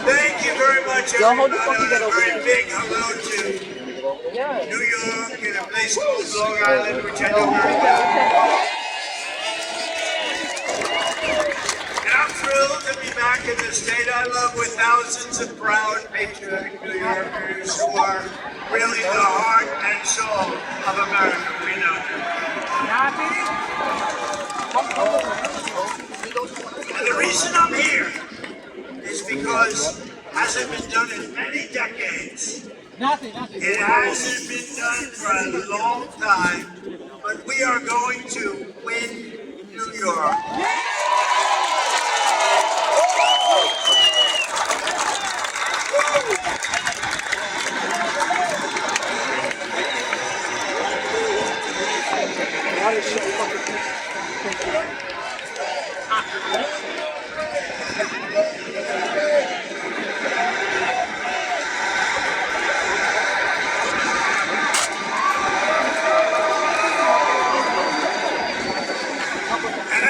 Thank you very much, everybody. A very big hello to New York and a place called Long Island, which I know very well. And I'm thrilled to be back in the state I love with thousands of proud, patriotic New Yorkers who are really the heart and soul of America. We know that. And the reason I'm here is because it hasn't been done in many decades. It hasn't been done for a long time, but we are going to win New York.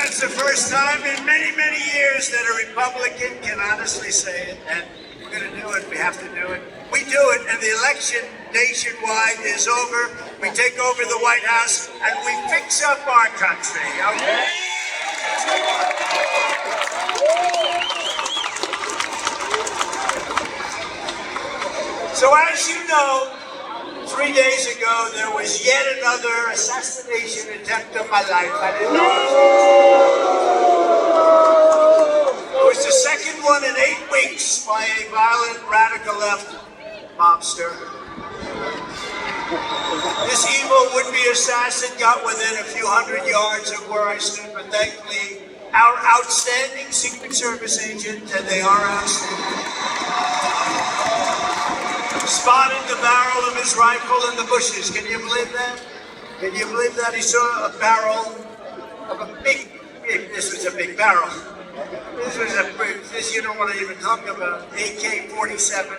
It's the first time in many, many years that a Republican can honestly say it, and we're going to do it. We have to do it. We do it, and the election nationwide is over. We take over the White House, and we fix up our country. Okay? So as you know, 3 days ago, there was yet another assassination attempt on my life. I didn't know. It was the second one in 8 weeks by a violent radical left mobster. This evil would-be assassin got within a few hundred yards of where I stood, but thankfully, our outstanding Secret Service agent, and they are outstanding, spotted the barrel of his rifle in the bushes. Can you believe that? Can you believe that? He saw a barrel of a big, this was a big barrel. This you don't want to even talk about, AK-47.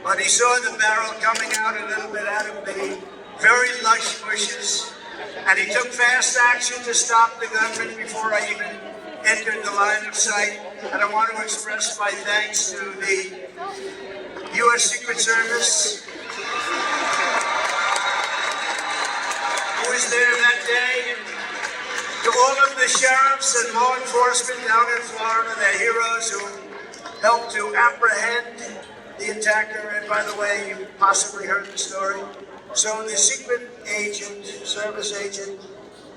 But he saw the barrel coming out a little bit out of the very lush bushes, and he took fast action to stop the gunman before I even entered the line of sight. And I want to express my thanks to the U.S. Secret Service, who was there that day, to all of the sheriffs and law enforcement down in Florida, the heroes who helped to apprehend the attacker. And by the way, you possibly heard the story. So the secret agent, service agent,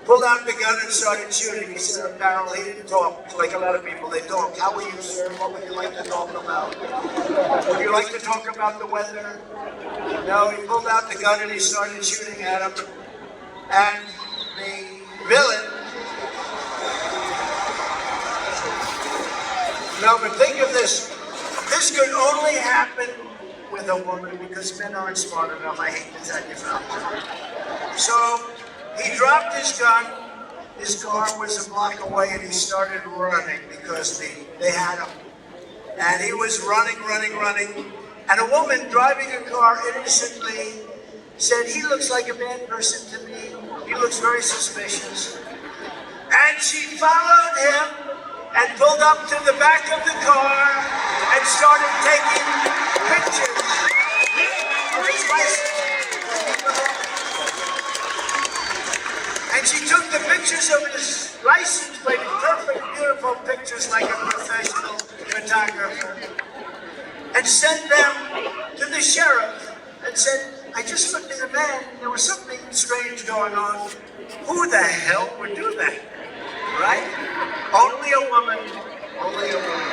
pulled out the gun and started shooting. He said, Barrel, he didn't talk like a lot of people. They talk. How are you, sir? What would you like to talk about? Would you like to talk about the weather? No, he pulled out the gun and he started shooting at him. And the villain, no, but think of this. This could only happen with a woman because men aren't smart enough. I hate to tell you, fellas. So he dropped his gun. His car was a block away, and he started running because they had him. And he was running. And a woman driving a car innocently said, he looks like a bad person to me. He looks very suspicious. And she followed him and pulled up to the back of the car and started taking pictures of his license. And she took the pictures of his license plate, perfect, beautiful pictures like a professional photographer, and sent them to the sheriff and said, I just looked at the man, there was something strange going on. Who the hell would do that? Right? Only a woman. Only a woman.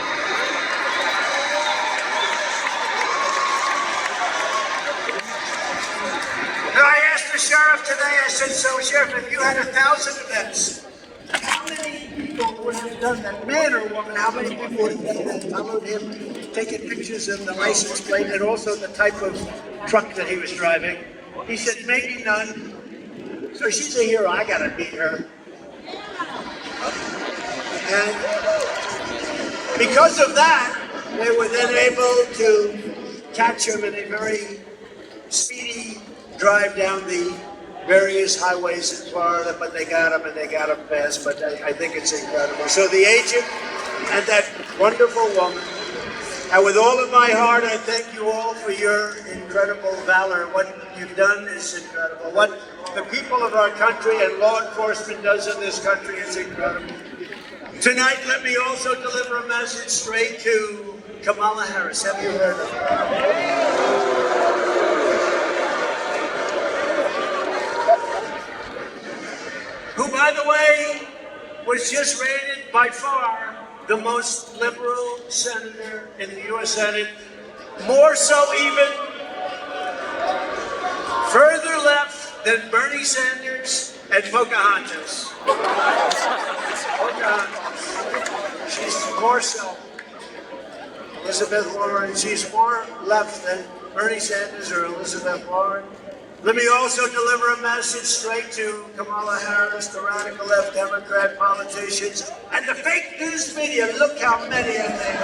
And I asked the sheriff today, I said, so Sheriff, if you had 1,000 events, how many people would have done that? Man or woman, how many people would have done that? Followed him, taking pictures of the license plate and also the type of truck that he was driving. He said, maybe none. So she's a hero, I gotta meet her. And because of that, they were then able to catch him in a very speedy drive down the various highways in Florida, but they got him and they got him fast, but I think it's incredible. So the agent and that wonderful woman, and with all of my heart, I thank you all for your incredible valor. What you've done is incredible. What the people of our country and law enforcement does in this country is incredible. Tonight, let me also deliver a message straight to Kamala Harris. Have you heard of her? Who, by the way, was just rated by far the most liberal senator in the U.S. Senate, more so even further left than Bernie Sanders and Pocahontas. She's more so. Elizabeth Warren, she's more left than Bernie Sanders or Elizabeth Warren. Let me also deliver a message straight to Kamala Harris, the radical left Democrat politicians, and the fake news media. Look how many of them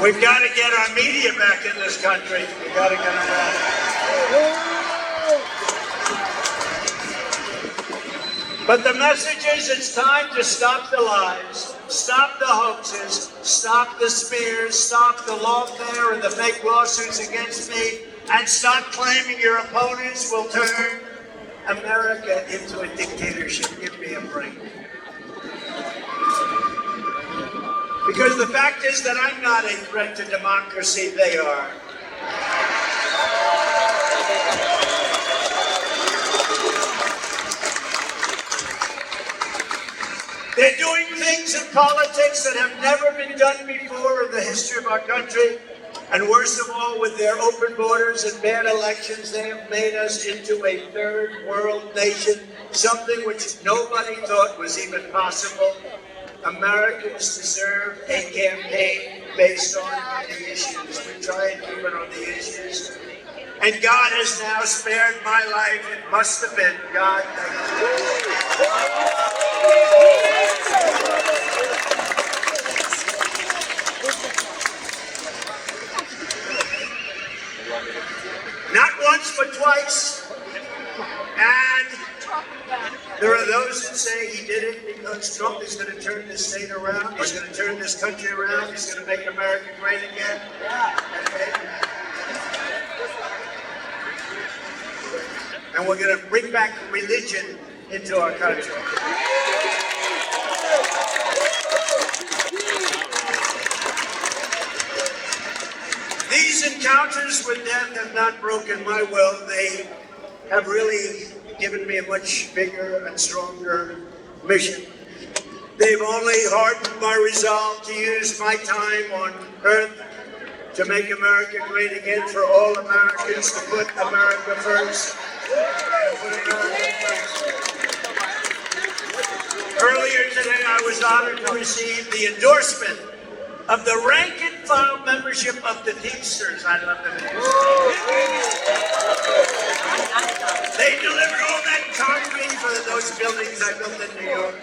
We've got to get our media back in this country. We've got to get them back. But the message is it's time to stop the lies, stop the hoaxes, stop the smears, stop the lawfare and the fake lawsuits against me, and stop claiming your opponents will turn America into a dictatorship. Give me a break. Because the fact is that I'm not a threat to democracy, they are. They're doing things in politics that have never been done before in the history of our country. And worst of all, with their open borders and bad elections, they have made us into a third world nation, something which nobody thought was even possible. Americans deserve a campaign based on the issues. We try and keep it on the issues. And God has now spared my life. It must have been God. Not once, but twice. And there are those that say he did it because Trump is going to turn this state around. He's going to turn this country around. He's going to make America great again. Okay. and we're going to bring back religion into our country. These encounters with death have not broken my will. They have really given me a much bigger and stronger mission. They've only hardened my resolve to use my time on earth to make America great again, for all Americans to put America first. Earlier today, I was honored to receive the endorsement of the rank and file membership of the Teamsters. I love them. They delivered all that concrete for those buildings I built in New York.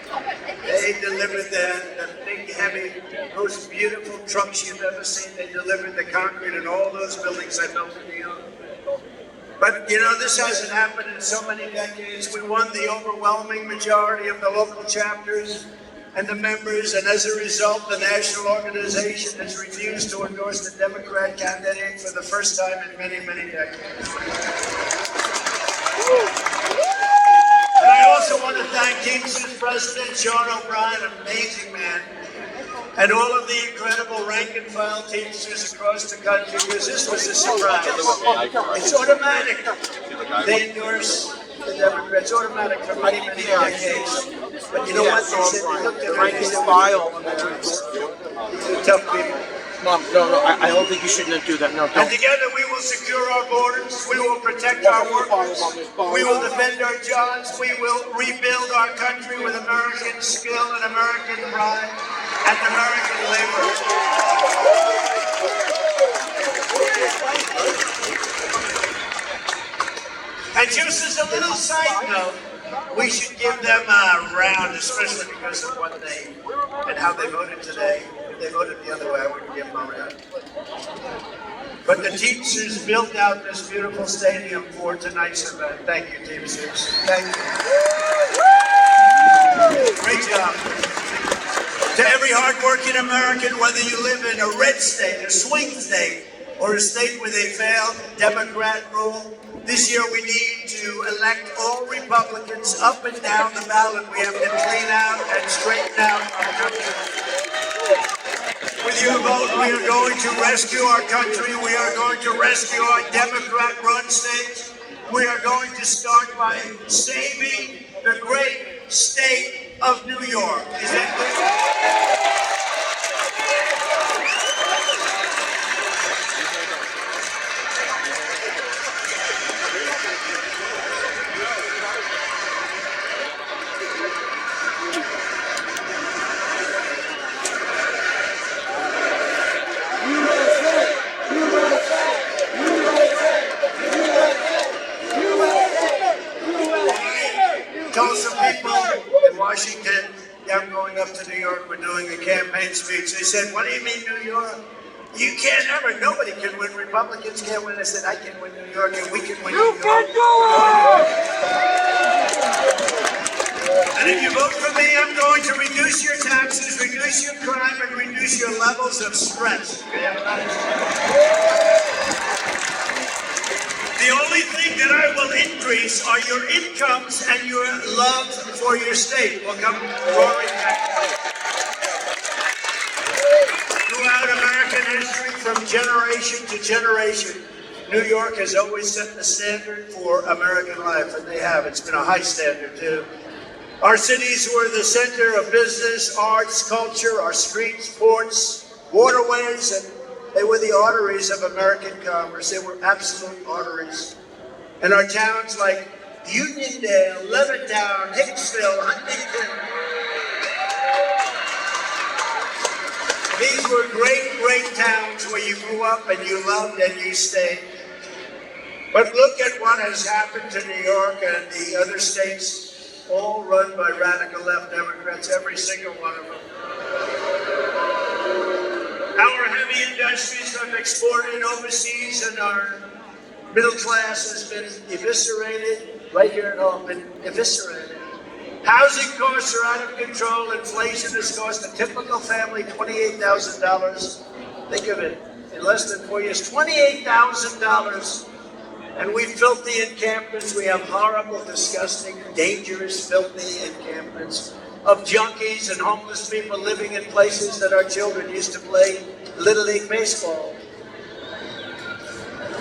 They delivered the big, heavy, most beautiful trucks you've ever seen. They delivered the concrete in all those buildings I built in New York. But, you know, this hasn't happened in so many decades. We won the overwhelming majority of the local chapters and the members, and as a result, the national organization has refused to endorse the Democrat candidate for the first time in many, many decades. And I also want to thank Teamsters President Sean O'Brien, an amazing man, and all of the incredible rank and file Teamsters across the country, because this was a surprise. It's automatic. They endorse the Democrats, automatic for many, many decades. But you know what? They said they looked at rank and file. These are tough people. Mom, no, I don't think you shouldn't do that. No, don't. And together we will secure our borders, we will protect our workers, we will defend our jobs, we will rebuild our country with American skill and American pride and American labor. And just as a little side note, we should give them a round, especially because of what they and how they voted today. If they voted the other way, I wouldn't give them a round. But the Teamsters built out this beautiful stadium for tonight's event. Thank you, Teamsters. Thank you. Great job. To every hardworking American, whether you live in a red state, a swing state, or a state with a failed Democrat rule, this year we need to elect all Republicans up and down the ballot. We have to clean out and straighten out our country. With your vote, we are going to rescue our country. We are going to rescue our Democrat-run states. We are going to start by saving the great state of New York. Is that clear? Told some people in Washington, yeah, I'm going up to New York, we're doing a campaign speech. They said, what do you mean New York? You can't ever, nobody can win. Republicans can't win. I said, I can win New York and we can win New York. You can do it! And if you vote for me, I'm going to reduce your taxes, reduce your crime, and reduce your levels of stress. The only thing that I will increase are your incomes and your love for your state will come roaring back. Throughout American history, from generation to generation, New York has always set the standard for American life, and they have. It's been a high standard, too. Our cities were the center of business, arts, culture, our streets, ports, waterways, and they were the arteries of American commerce. They were absolute arteries. And our towns like Uniondale, Levittown, Hicksville, Huntington. These were great, great towns where you grew up and you loved and you stayed. But look at what has happened to New York and the other states, all run by radical left Democrats, every single one of them. Our heavy industries have exported overseas, and our middle class has been eviscerated right here at home, been eviscerated. Housing costs are out of control. Inflation has cost a typical family $28,000. Think of it, in less than 4 years, $28,000 And we filthy encampments. We have horrible, disgusting, dangerous, filthy encampments of junkies and homeless people living in places that our children used to play Little League Baseball,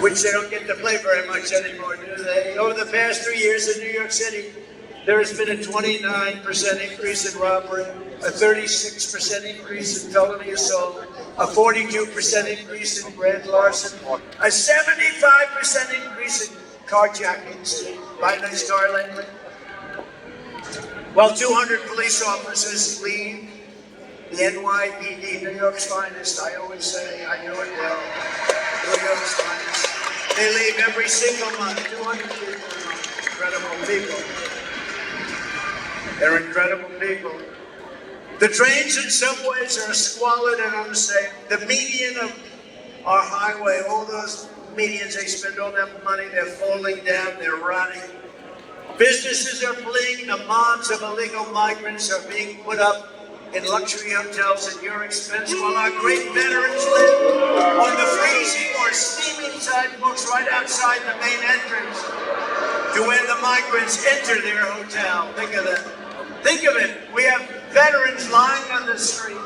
which they don't get to play very much anymore, do they? Over the past 3 years in New York City, there has been a 29% increase in robbery, a 36% increase in felony assault, a 42% increase in grand larceny, a 75% increase in carjackings. Buy a nice car lately. While 200 police officers leave the NYPD, New York's finest, I always say, I know it well, New York's finest. They leave every single month, 200 people a month. Incredible people. They're incredible people. The trains and subways are squalid and unsafe. The median of our highway, all those medians, they spend all that money, they're falling down, they're rotting. Businesses are fleeing, the mobs of illegal migrants are being put up in luxury hotels at your expense, while our great veterans live on the freezing or steaming sidewalks right outside the main entrance to where the migrants enter their hotel. Think of that. Think of it. We have veterans lying on the street,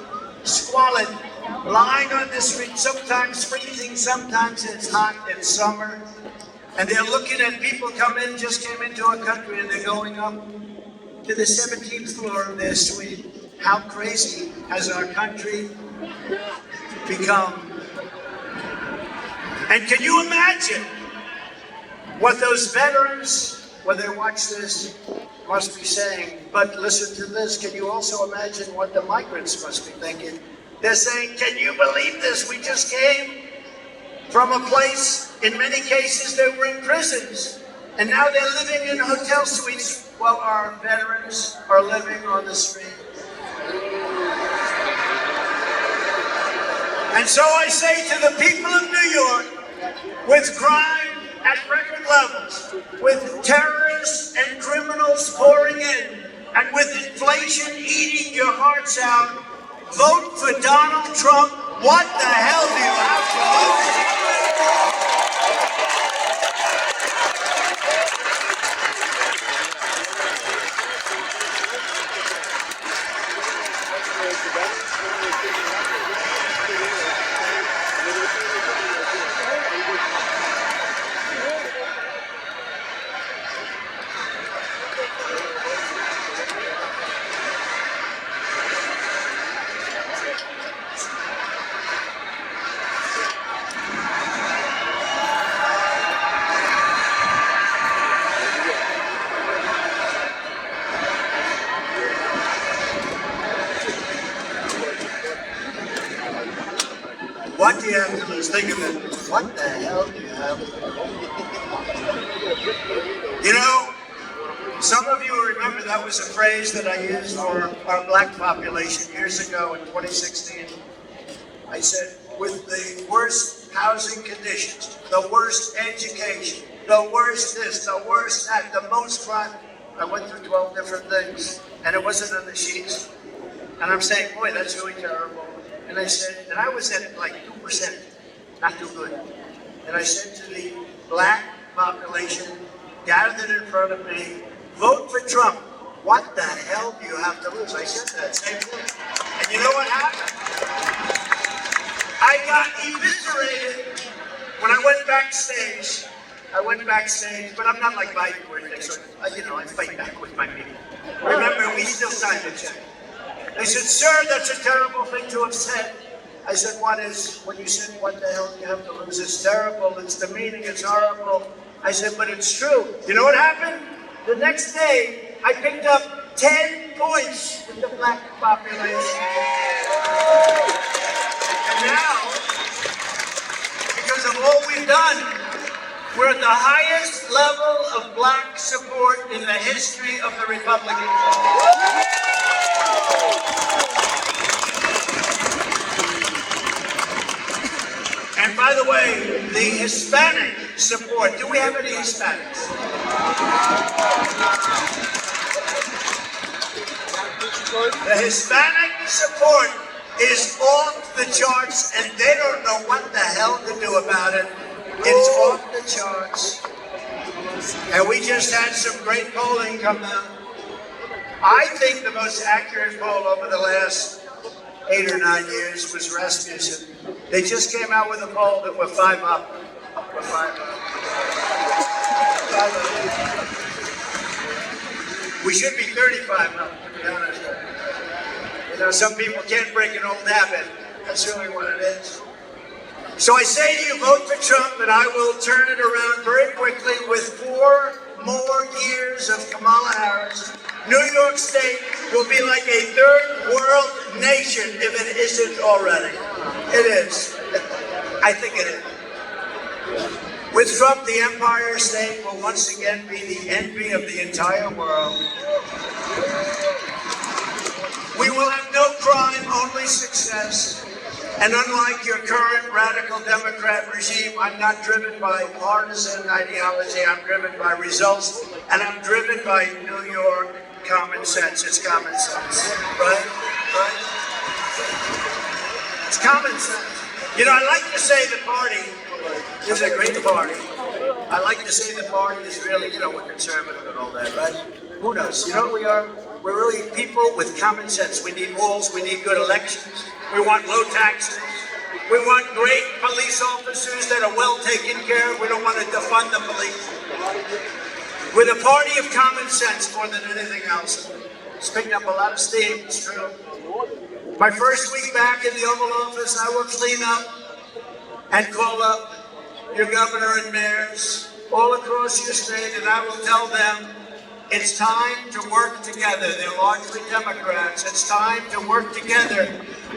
squalid, lying on the street, sometimes freezing, sometimes it's hot in summer. And they're looking at people just came into our country, and they're going up to the 17th floor of their suite. How crazy has our country become? And can you imagine what those veterans, when they watch this, must be saying? But listen to this, can you also imagine what the migrants must be thinking? They're saying, can you believe this? We just came from a place, in many cases they were in prisons, and now they're living in hotel suites while our veterans are living on the street. And so I say to the people of New York, with crime at record levels, with terrorists and criminals pouring in, and with inflation eating your hearts out, vote for Donald Trump. What the hell do you have to lose? What do you have to lose? Think of it. What the hell do you have to lose? You know, some of you remember that was a phrase that I used for our black population years ago in 2016. I said, with the worst housing conditions, the worst education, the worst this, the worst that, the most crime. I went through 12 different things, and it wasn't on the sheets. And I'm saying, boy, that's really terrible. And I said, and I was at like 2%, not too good. And I said to the black population gathered in front of me, vote for Trump. What the hell do you have to lose? I said that same thing. And you know what happened? I got eviscerated when I went backstage. But I'm not like Biden where they sort of, I fight back with my people. Remember, we still signed the check. They said, sir, that's a terrible thing to have said. I said, what is, when you said, what the hell do you have to lose? It's terrible, it's demeaning, it's horrible. I said, but it's true. You know what happened? The next day, I picked up 10 points with the black population. And now, because of all we've done, we're at the highest level of black support in the history of the Republican Party. And by the way, the Hispanic support, do we have any Hispanics? The Hispanic support is off the charts, and they don't know what the hell to do about it. It's off the charts. And we just had some great polling come out. I think the most accurate poll over the last 8 or 9 years was Rasmussen. They just came out with a poll that we're 5 up. We're 5 up. 5 up. We should be 35 up, to be honest. You know, some people can't break an old habit. That's really what it is. So I say to you, vote for Trump, and I will turn it around very quickly with 4 more years of Kamala Harris. New York State will be like a third world nation if it isn't already. It is. I think it is. With Trump, the Empire State will once again be the envy of the entire world. We will have no crime, only success. And unlike your current radical Democrat regime, I'm not driven by partisan ideology. I'm driven by results, and I'm driven by New York common sense. It's common sense, right? Right? It's common sense. You know, I like to say the party is a great party. I like to say the party is really, you know, we're conservative and all that, right? Who knows? You know what we are? We're really people with common sense. We need walls. We need good elections. We want low taxes. We want great police officers that are well taken care of. We don't want to defund the police. We're the party of common sense more than anything else. It's picking up a lot of steam, it's true. My first week back in the Oval Office, I will clean up and call up your governor and mayors all across your state, and I will tell them it's time to work together. They're largely Democrats. It's time to work together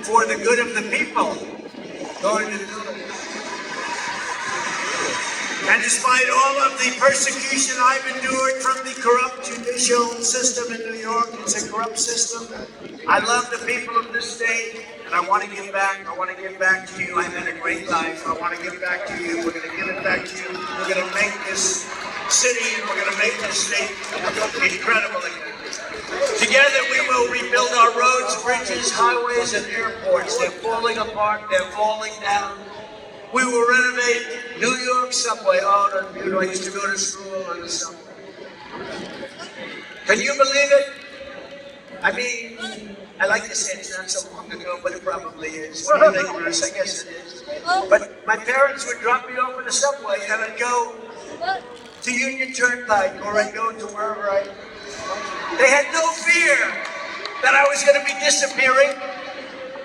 for the good of the people. Going to do it. And despite all of the persecution I've endured from the corrupt judicial system in New York, it's a corrupt system. I love the people of this state, and I want to give back. I want to give back to you. I've had a great life. I want to give back to you. We're going to give it back to you. We're going to make this city, and we're going to make this state incredible again. Together we will rebuild our roads, bridges, highways, and airports. They're falling apart. They're falling down. We will renovate New York subway. Oh, you know, I used to go to school on the subway. Can you believe it? I mean, I like to say it's not so long ago, but it probably is. What do you think, Bruce? I guess it is. But my parents would drop me off in the subway, and I'd go to Union Turnpike, or I'd go to wherever They had no fear that I was going to be disappearing.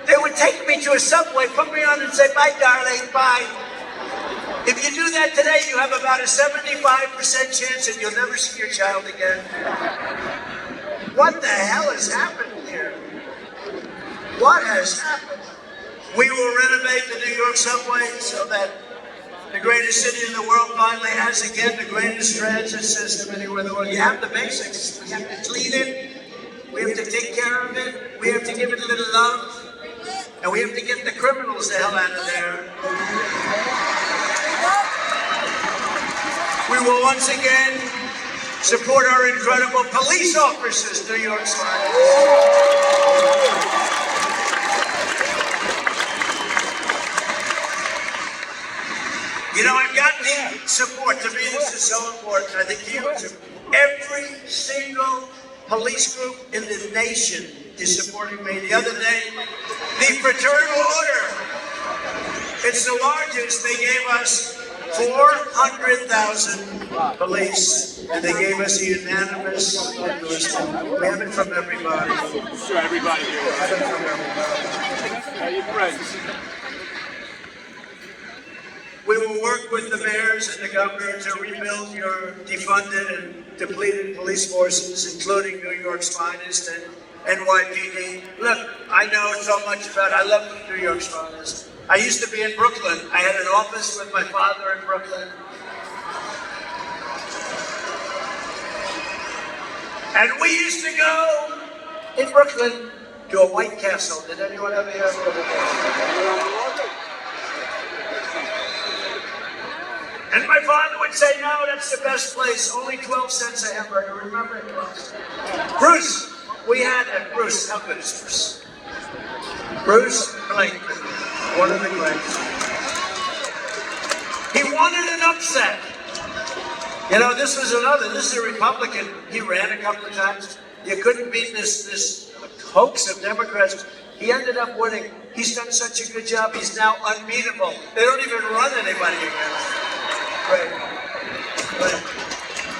They would take me to a subway, put me on and say, bye, darling, bye. If you do that today, you have about a 75% chance that you'll never see your child again. What the hell has happened here? What has happened? We will renovate the New York subway so that the greatest city in the world finally has, again, the greatest transit system anywhere in the world. You have the basics. We have to clean it. We have to take care of it. We have to give it a little love. And we have to get the criminals the hell out of there. We will once again support our incredible police officers, New York City. You know, I've gotten the support. To me, this is so important. I think huge. Every single police group in the nation is supporting me. The other day, the Fraternal Order, it's the largest. They gave us 400,000 police, and they gave us a unanimous endorsement. We have it from everybody. Sure, everybody here. We have it from everybody. How you friends? We will work with the mayors and the governor to rebuild your defunded and depleted police forces, including New York's finest and NYPD. Look, I know so much about it. I love New York's finest. I used to be in Brooklyn. I had an office with my father in Brooklyn. And we used to go in Brooklyn to a White Castle. Did anyone ever hear of it? And my father would say, no, that's the best place. Only 12 cents a hamburger. Remember it? Bruce, we had Bruce. How good is Bruce? Bruce Blankman, one of the greats. He wanted an upset. You know, this was another. This is a Republican. He ran a couple of times. You couldn't beat this hoax of Democrats. He ended up winning. He's done such a good job. He's now unbeatable. They don't even run anybody against. Right.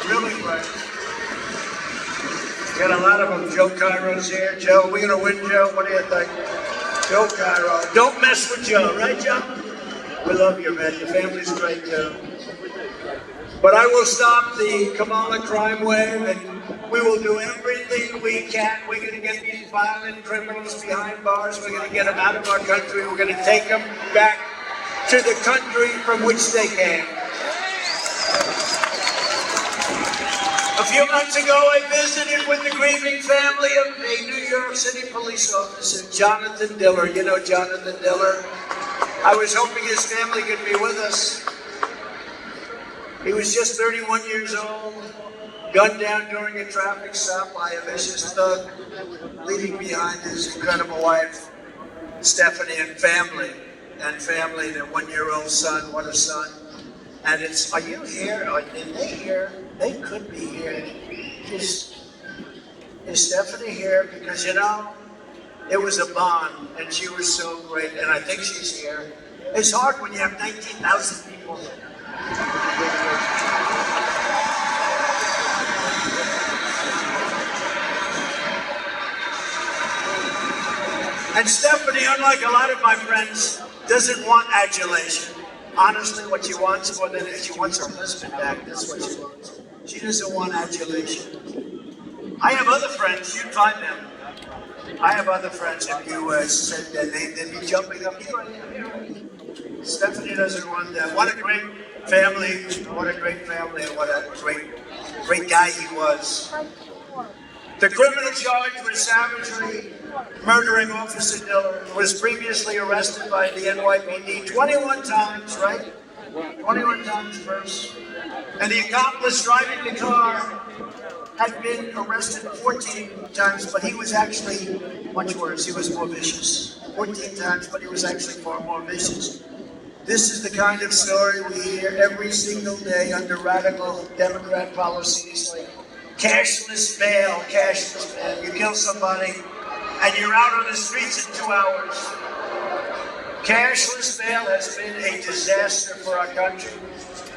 Really great. Got a lot of them. Joe Cairo's here. Joe, we're gonna win, Joe. What do you think? Joe Cairo. Don't mess with Joe, right, Joe? We love you, man. Your family's great, too. But I will stop the Kamala crime wave, and we will do everything we can. We're going to get these violent criminals behind bars. We're going to get them out of our country. We're going to take them back to the country from which they came. A few months ago, I visited with the grieving family of a New York City police officer, Jonathan Diller. You know Jonathan Diller? I was hoping his family could be with us. He was just 31 years old, gunned down during a traffic stop by a vicious thug, leaving behind his incredible wife, Stephanie, and family, their 1-year-old son. What a son. And it's, are you here? Are they here? They could be here. Is Stephanie here? Because, you know, it was a bond, and she was so great, and I think she's here. It's hard when you have 19,000 people. And Stephanie, unlike a lot of my friends, doesn't want adulation. Honestly, what she wants more than she wants her husband back. That's what she wants. She doesn't want adulation. I have other friends. You'd find them. I have other friends. If you said their name, they'd be jumping up. Stephanie doesn't want that. What a great family. What a great family, and what a great guy he was. The criminal charge with savagery murdering Officer Diller was previously arrested by the NYPD 21 times, right? 21 times first. And the accomplice driving the car had been arrested 14 times, but he was actually much worse. He was more vicious. 14 times, but he was actually far more vicious. This is the kind of story we hear every single day under radical Democrat policies like cashless bail, cashless bail. You kill somebody and you're out on the streets in 2 hours. Cashless bail has been a disaster for our country.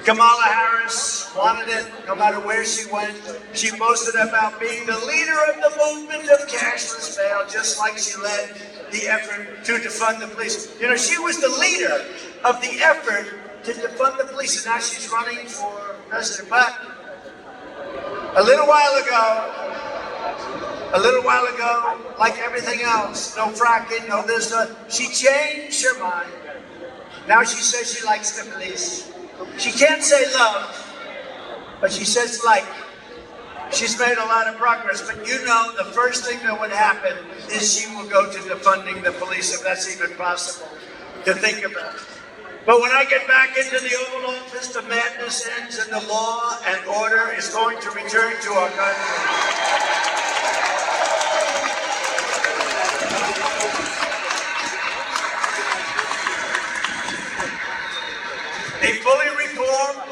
Kamala Harris wanted it no matter where she went. She boasted about being the leader of the movement of cashless bail, just like she led the effort to defund the police. You know, she was the leader of the effort to defund the police, and now she's running for president. But a little while ago, like everything else, no fracking, no this, no, she changed her mind. Now she says she likes the police. She can't say love, but she says like. She's made a lot of progress, but you know the first thing that would happen is she will go to defunding the police, if that's even possible to think about. But when I get back into the Oval Office, the madness ends and the law and order is going to return to our country. A fully reformed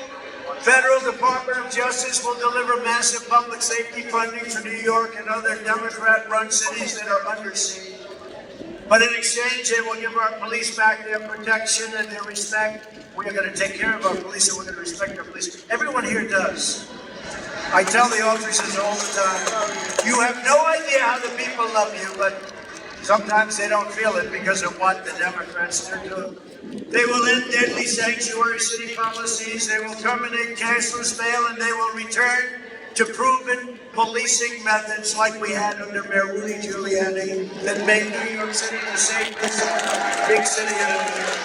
Federal Department of Justice will deliver massive public safety funding to New York and other Democrat-run cities that are under siege. But in exchange, they will give our police back their protection and their respect. We are going to take care of our police and we're going to respect our police. Everyone here does. I tell the officers all the time, you have no idea how the people love you, but sometimes they don't feel it because of what the Democrats are doing. They will end deadly sanctuary city policies, they will terminate cashless bail, and they will return to proven policing methods like we had under Mayor Rudy Giuliani that made New York City the safest big city in America.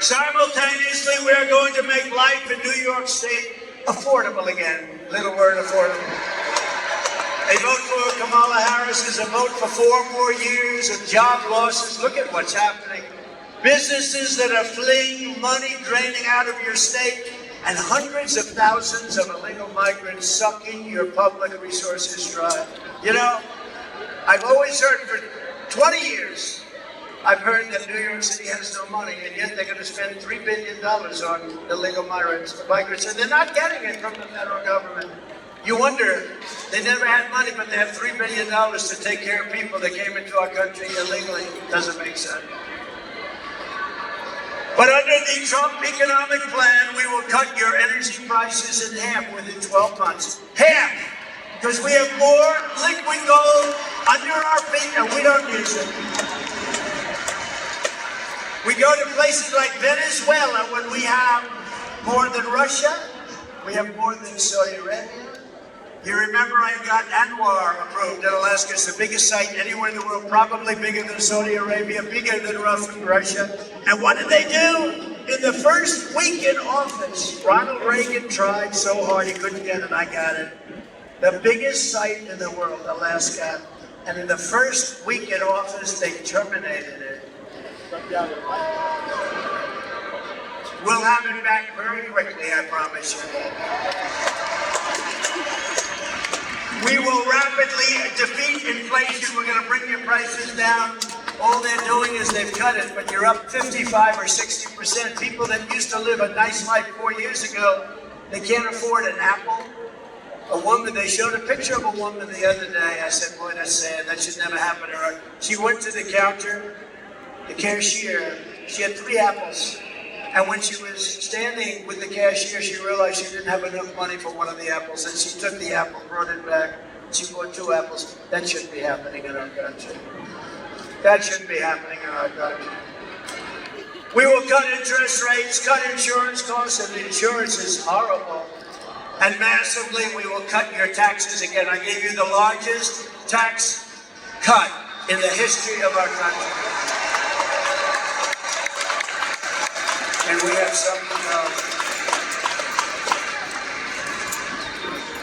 Simultaneously, we are going to make life in New York State affordable again. Little word, affordable. A vote for Kamala Harris is a vote for 4 more years of job losses. Look at what's happening. Businesses that are fleeing, money draining out of your state, and hundreds of thousands of illegal migrants sucking your public resources dry. You know, I've always heard for 20 years I've heard that New York City has no money, and yet they're going to spend $3 billion on illegal migrants, and they're not getting it from the federal government. You wonder, they never had money, but they have $3 billion to take care of people that came into our country illegally. Doesn't make sense. But under the Trump economic plan, we will cut your energy prices in half within 12 months. Half! Because we have more liquid gold under our feet and we don't use it. We go to places like Venezuela when we have more than Russia. We have more than Saudi Arabia. You remember I got Anwar approved in Alaska. It's the biggest site anywhere in the world, probably bigger than Saudi Arabia, bigger than Russia. And what did they do? In the first week in office, Ronald Reagan tried so hard he couldn't get it, I got it. The biggest site in the world, Alaska. And in the first week in office, they terminated it. We'll have it back very quickly, I promise you. We will rapidly defeat inflation. We're going to bring your prices down. All they're doing is they've cut it, but you're up 55 or 60%. People that used to live a nice life 4 years ago, they can't afford an apple. A woman, they showed a picture of a woman the other day. I said, boy, that's sad. That should never happen to her. She went to the counter, the cashier, she had 3 apples. And when she was standing with the cashier, she realized she didn't have enough money for one of the apples. And she took the apple, brought it back. She bought 2 apples. That shouldn't be happening in our country. That shouldn't be happening in our country. We will cut interest rates, cut insurance costs, and the insurance is horrible. And massively, we will cut your taxes again. I gave you the largest tax cut in the history of our country. And we have something else.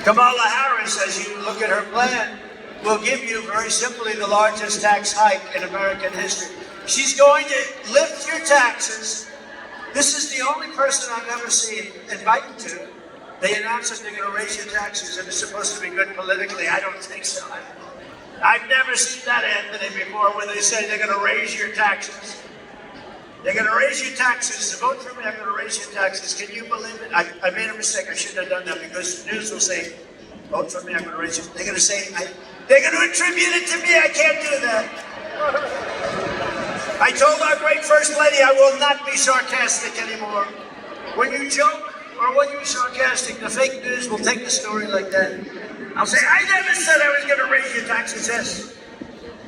Kamala Harris, as you look at her plan, will give you very simply the largest tax hike in American history. She's going to lift your taxes. This is the only person I've ever seen invite to. They announce that they're going to raise your taxes and it's supposed to be good politically. I don't think so. I've never seen that, Anthony, before where they say they're going to raise your taxes. They're going to raise your taxes. To vote for me, I'm going to raise your taxes. Can you believe it? I made a mistake. I shouldn't have done that because the news will say, vote for me, I'm going to raise it. They're going to say, they're going to attribute it to me. I can't do that. I told our great First Lady I will not be sarcastic anymore. When you joke or when you're sarcastic, the fake news will take the story like that. I'll say, I never said I was going to raise your taxes. Yes.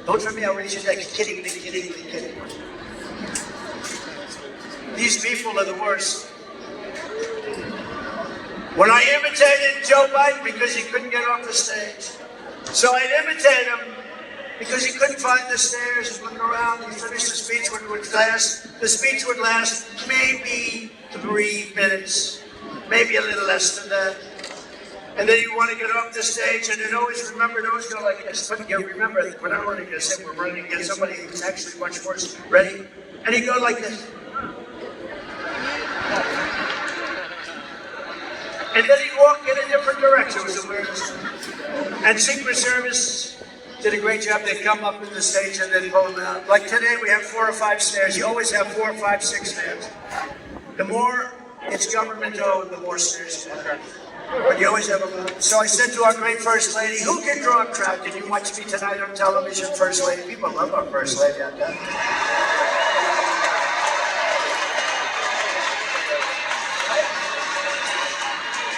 Vote for me, I'll raise your taxes. Kidding. These people are the worst. When I imitated Joe Biden because he couldn't get off the stage. So I'd imitate him because he couldn't find the stairs and look around. He finished the speech the speech would last maybe 3 minutes, maybe a little less than that. And then he'd want to get off the stage and he'd always go like this. But you remember, we're not running against him, we're running against somebody who's actually much worse. Ready? And he'd go like this. And then he'd walk in a different direction. It was the weirdest. And Secret Service did a great job. They'd come up in the stage and then pull them out. Like today, we have 4 or 5 stairs. You always have 4, 5, 6 stairs. The more it's government owned, the more stairs you have. But you always have them. So I said to our great First Lady, who can draw a crowd? Can you watch me tonight on television, First Lady? People love our First Lady out there.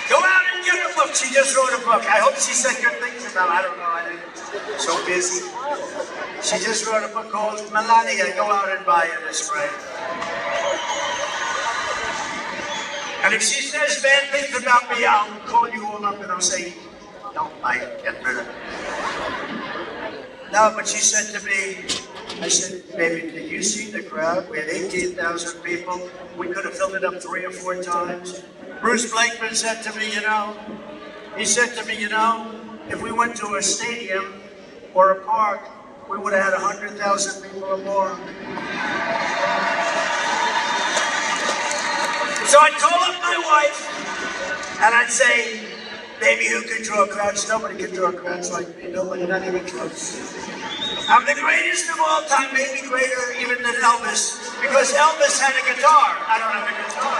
Go out and get a book. She just wrote a book. I hope she said good things about it. I don't know. I'm so busy. She just wrote a book called Melania. Go out and buy it this spring. And if she says bad things about me, I'll call you all up and I'll say, don't buy it. Get rid of it. No, but she said to me, I said, baby, did you see the crowd? We had 18,000 people. We could have filled it up 3 or 4 times. Bruce Blakeman said to me, if we went to a stadium or a park, we would have had 100,000 people or more. So I'd call up my wife and I'd say, baby, who can draw crowds? Nobody can draw crowds like me. Nobody, not even close. I'm the greatest of all time, maybe greater even than Elvis, because Elvis had a guitar. I don't have a guitar.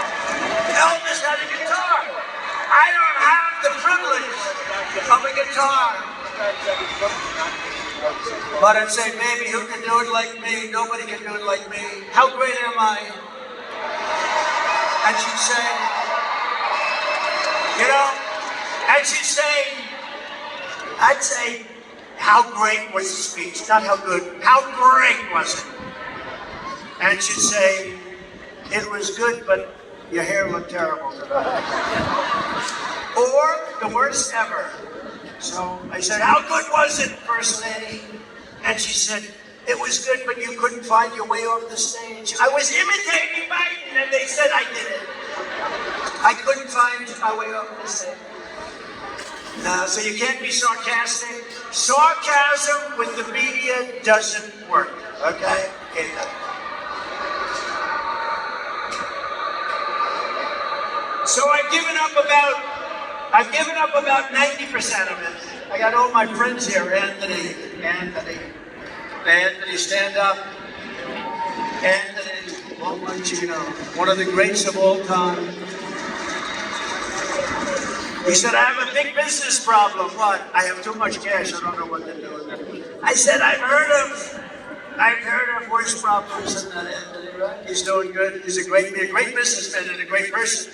Elvis had a guitar. I don't have the privilege of a guitar. But I'd say, baby, who can do it like me? Nobody can do it like me. How great am I? And she'd say, you know, and she'd say, I'd say, how great was the speech? Not how good, how great was it? And she'd say, it was good, but your hair looked terrible today. Or the worst ever. So I said, how good was it, First Lady? And she said, it was good, but you couldn't find your way off the stage. I was imitating Biden, and they said I did it. I couldn't find my way off the stage. So you can't be sarcastic. Sarcasm with the media doesn't work, okay? It doesn't. So I've given up about 90% of it. I got all my friends here. Anthony, stand up. Anthony Lomacino, one of the greats of all time. He said, I have a big business problem. What? I have too much cash. I don't know what to do with it. I said, I've heard of worse problems than that, Anthony, right? He's doing good. He's a great businessman and a great person.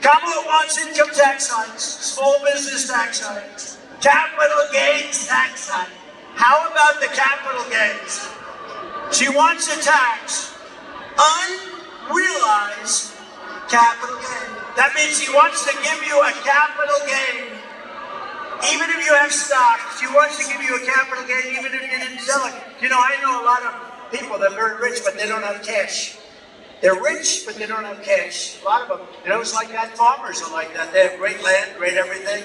Kamala wants income tax hikes, small business tax hikes, capital gains tax hike. How about the capital gains? She wants a tax, unrealized capital gain. That means she wants to give you a capital gain, even if you have stock. She wants to give you a capital gain, even if you didn't sell it. You know, I know a lot of people that are very rich, but they don't have cash. They're rich, but they don't have cash. A lot of them, you know, it's like that. Farmers are like that. They have great land, great everything.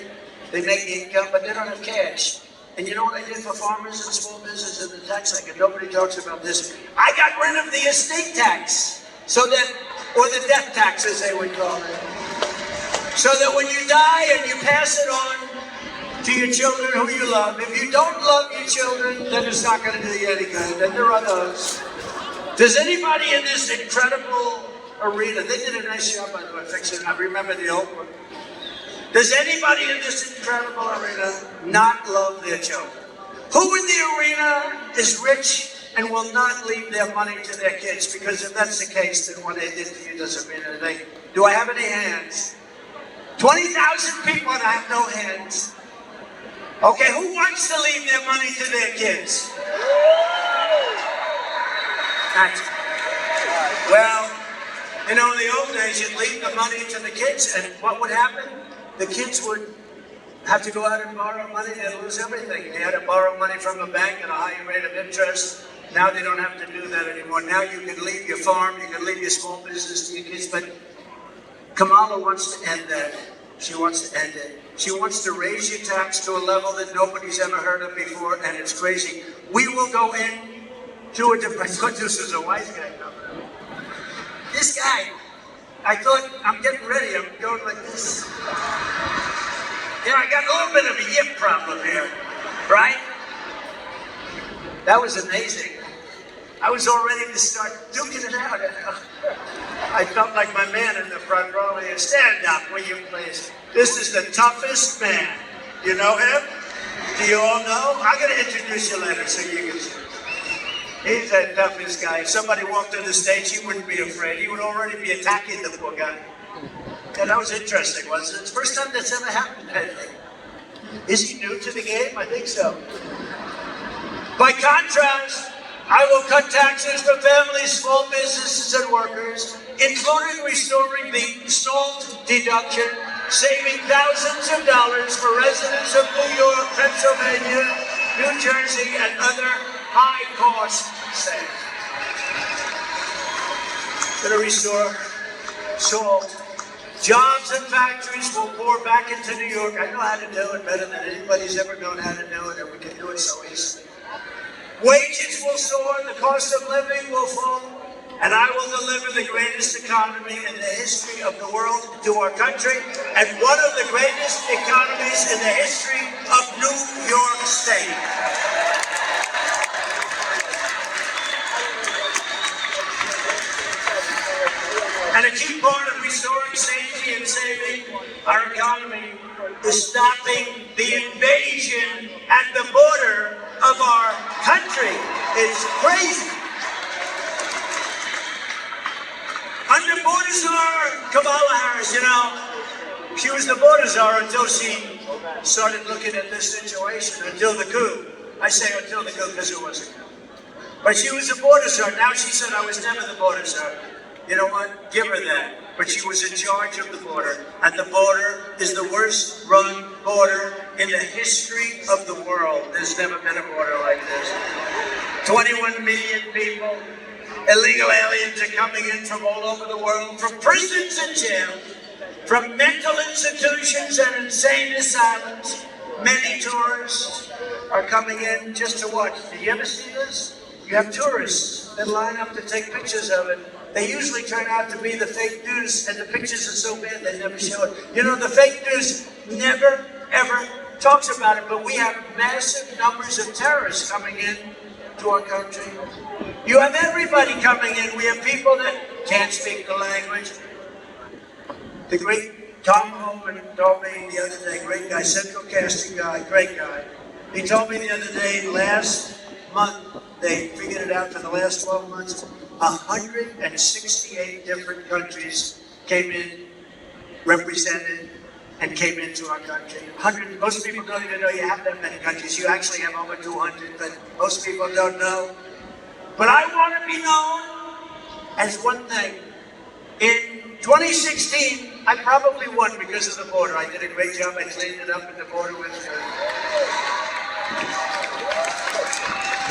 They make income, but they don't have cash. And you know what I did for farmers and small business and the tax hike? And nobody talks about this. I got rid of the estate tax, or the death tax, as they would call it. So that when you die and you pass it on to your children who you love, if you don't love your children, then it's not going to do you any good. And there are those. Does anybody in this incredible arena, they did a nice job, by the way, fixing it. I remember the old one. Does anybody in this incredible arena not love their children? Who in the arena is rich and will not leave their money to their kids? Because if that's the case, then what they did to you doesn't mean anything. Do I have any hands? 20,000 people and I have no hands. Okay, who wants to leave their money to their kids? Well, you know, in the old days, you'd leave the money to the kids, and what would happen? The kids would have to go out and borrow money and lose everything. They had to borrow money from a bank at a higher rate of interest. Now they don't have to do that anymore. Now you can leave your farm, you can leave your small business to your kids, but Kamala wants to end that. She wants to end it. She wants to raise your tax to a level that nobody's ever heard of before, and it's crazy. We will go in to a different, I thought this was a wise guy coming. This guy, I thought, I'm getting ready, I'm going like this. You know, I got a little bit of a yip problem here, right? That was amazing. I was all ready to start duking it out. I felt like my man in the front row here. Stand up, will you please? This is the toughest man. You know him? Do you all know? I'm going to introduce you later so you can see. He's the toughest guy. If somebody walked on the stage, he wouldn't be afraid. He would already be attacking the poor guy. Yeah, that was interesting, wasn't it? It's the first time that's ever happened, I think. Is he new to the game? I think so. By contrast, I will cut taxes for families, small businesses, and workers, including restoring the SALT deduction, saving thousands of dollars for residents of New York, Pennsylvania, New Jersey, and other high-cost states. Going to restore SALT. Jobs and factories will pour back into New York. I know how to do it better than anybody's ever known how to do it, and we can do it so easily. Wages will soar, the cost of living will fall, and I will deliver the greatest economy in the history of the world to our country, and one of the greatest economies in the history of New York State. And a key part of restoring safety and saving our economy is stopping the invasion at the border of our country. It's crazy. Under border czar Kamala Harris, she was the border czar until she started looking at this situation, until the coup. I say until the coup because it was a coup. But she was the border czar. Now she said I was never the border czar. You know what? Give her that. But she was in charge of the border. And the border is the worst run border in the history of the world. There's never been a border like this. 21 million people. Illegal aliens are coming in from all over the world, from prisons and jails, from mental institutions and insane asylums. Many tourists are coming in just to watch. Did you ever see this? You have tourists that line up to take pictures of it. They usually turn out to be the fake news, and the pictures are so bad they never show it. The fake news never, ever talks about it, but we have massive numbers of terrorists coming in to our country. You have everybody coming in. We have people that can't speak the language. The great Tom Homan told me the other day, great guy, central casting guy, great guy. He told me the other day, last month, they figured it out for the last 12 months, 168 different countries came in, represented, and came into our country. Most people don't even know you have that many countries. You actually have over 200, but most people don't know. But I want to be known as one thing. In 2016, I probably won because of the border. I did a great job. I cleaned it up in the border with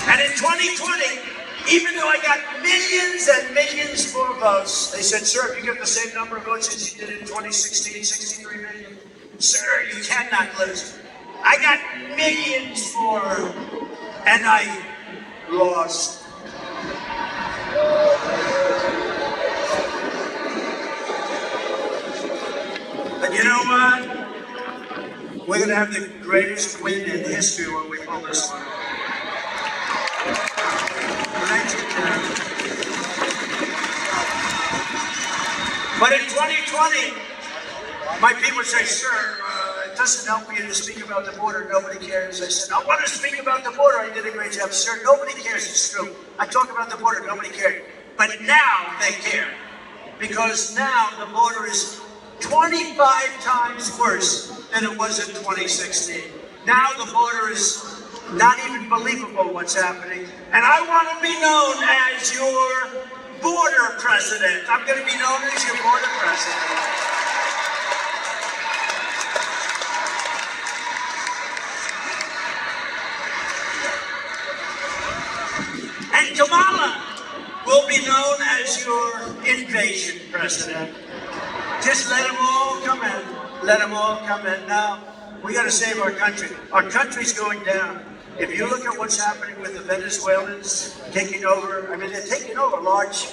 And in 2020, even though I got millions and millions more votes, they said, sir, if you get the same number of votes as you did in 2016, 63 million, sir, you cannot lose. I got millions more, and I lost. But you know what? We're going to have the greatest win in history when we pull this one off. But in 2020, my people say, sir, it doesn't help you to speak about the border. Nobody cares. I said, I want to speak about the border. I did a great job. Sir, nobody cares. It's true. I talk about the border. Nobody cared. But now they care. Because now the border is 25 times worse than it was in 2016. Now the border is not even believable what's happening. And I want to be known as your border president. I'm going to be known as your border president. And Kamala will be known as your invasion president. Just let them all come in. Let them all come in. Now, we got to save our country. Our country's going down. If you look at what's happening with the Venezuelans taking over, they're taking over large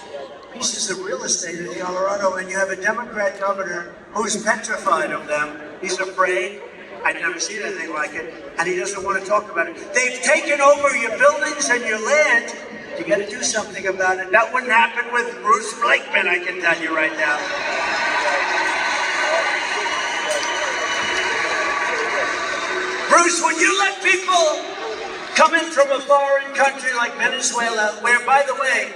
pieces of real estate in Colorado, and you have a Democrat governor who's petrified of them. He's afraid. I've never seen anything like it, and he doesn't want to talk about it. They've taken over your buildings and your land. You got to do something about it. That wouldn't happen with Bruce Blakeman, I can tell you right now. Bruce, when you let people come in from a foreign country like Venezuela, where, by the way,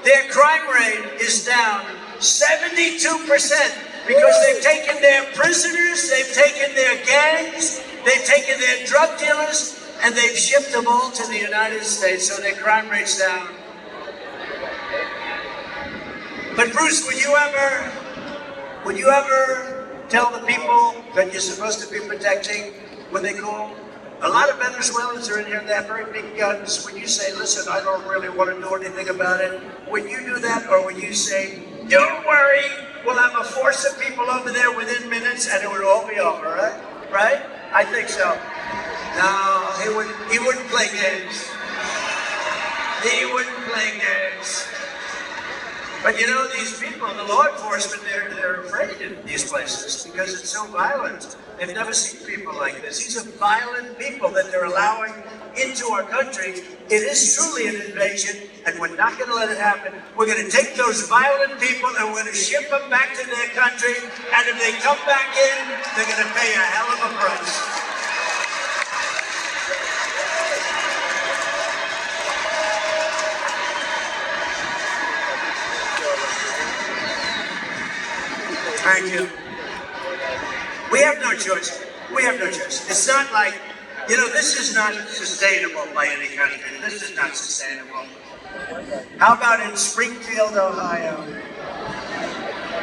their crime rate is down 72%, because they've taken their prisoners, they've taken their gangs, they've taken their drug dealers, and they've shipped them all to the United States, so their crime rate's down. But Bruce, would you ever tell the people that you're supposed to be protecting when they call? A lot of Venezuelans are in here, they have very big guns. When you say, listen, I don't really want to do anything about it, when you do that, or when you say, don't worry, we'll have a force of people over there within minutes and it would all be over, right? Right? I think so. No, he wouldn't play games. He wouldn't play games. But you know, these people, the law enforcement, they're afraid in these places because it's so violent. They've never seen people like this. These are violent people that they're allowing into our country. It is truly an invasion, and we're not going to let it happen. We're going to take those violent people and we're going to ship them back to their country, and if they come back in, they're going to pay a hell of a price. Thank you. We have no choice. We have no choice. It's not like, you know, this is not sustainable by any country. This is not sustainable. How about in Springfield, Ohio?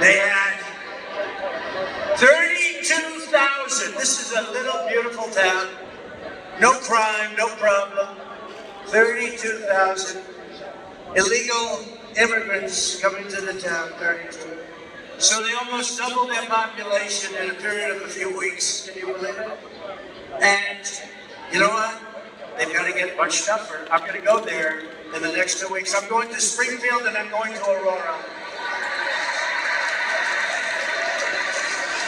They had 32,000. This is a little beautiful town. No crime, no problem. 32,000 illegal immigrants coming to the town, 32. So they almost doubled their population in a period of a few weeks. Can you believe it? And you know what? They've got to get much tougher. I'm going to go there in the next 2 weeks. I'm going to Springfield and I'm going to Aurora.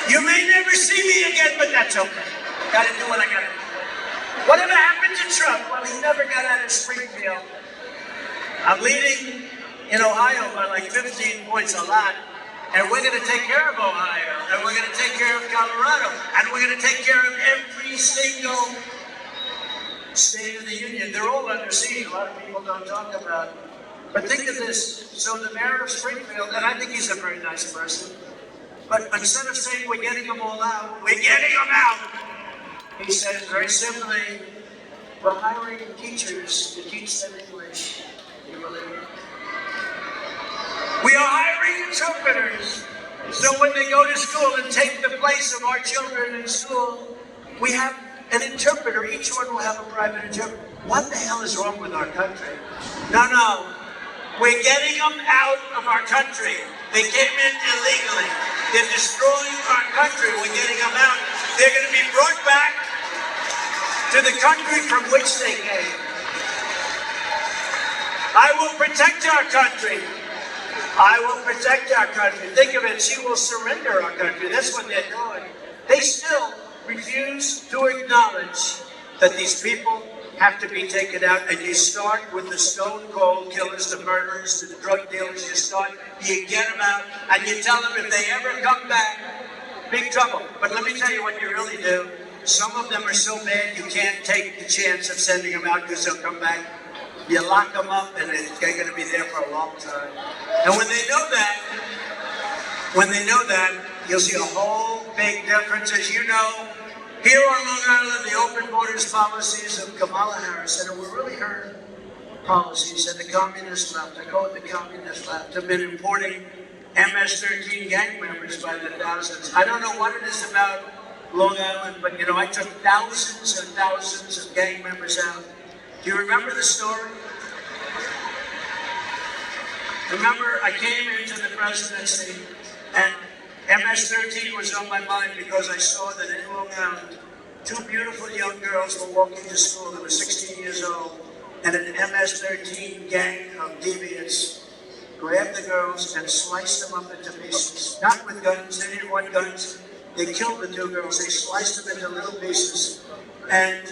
You may never see me again, but that's okay. Got to do what I got to do. Whatever happened to Trump? Well, he never got out of Springfield. I'm leading in Ohio by like 15 points, a lot. And we're going to take care of Ohio, and we're going to take care of Colorado, and we're going to take care of every single state of the union. They're all under siege. A lot of people don't talk about it. But think of this. So the mayor of Springfield, and I think he's a very nice person, but instead of saying we're getting them all out, we're getting them out, he says very simply, we're hiring teachers to teach them English. Do you believe it? We are hiring interpreters, so when they go to school and take the place of our children in school, we have an interpreter. Each one will have a private interpreter. What the hell is wrong with our country? No. We're getting them out of our country. They came in illegally. They're destroying our country. We're getting them out. They're going to be brought back to the country from which they came. I will protect our country. I will protect our country. Think of it, she will surrender our country. That's what they're doing. They still refuse to acknowledge that these people have to be taken out. And you start with the stone cold killers, the murderers, the drug dealers. You get them out, and you tell them if they ever come back, big trouble. But let me tell you what you really do. Some of them are so bad you can't take the chance of sending them out because they'll come back. You lock them up, and they're going to be there for a long time. And when they know that, you'll see a whole big difference. As you know, here on Long Island, the open borders policies of Kamala Harris, and we're really her policies, and the communist left, I call it the communist left, have been importing MS-13 gang members by the thousands. I don't know what it is about Long Island, but you know, I took thousands and thousands of gang members out. Do you remember the story? Remember, I came into the presidency and MS-13 was on my mind because I saw that in Long Island, two beautiful young girls were walking to school. They were 16 years old, and an MS-13 gang of deviants grabbed the girls and sliced them up into pieces. Not with guns, they didn't want guns. They killed the two girls, they sliced them into little pieces. And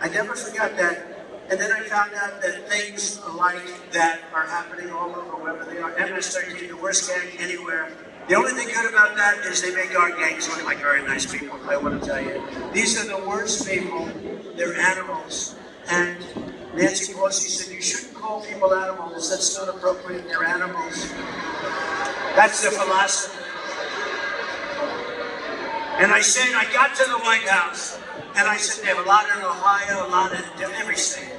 I never forgot that. And then I found out that things like that are happening all over wherever they are. MS-13, the worst gang anywhere. The only thing good about that is they make our gangs look like very nice people, I want to tell you. These are the worst people. They're animals. And Nancy Pelosi said, you shouldn't call people animals. That's not appropriate. They're animals. That's the philosophy. And I said, I got to the White House, and I said, they have a lot in Ohio, a lot in every state.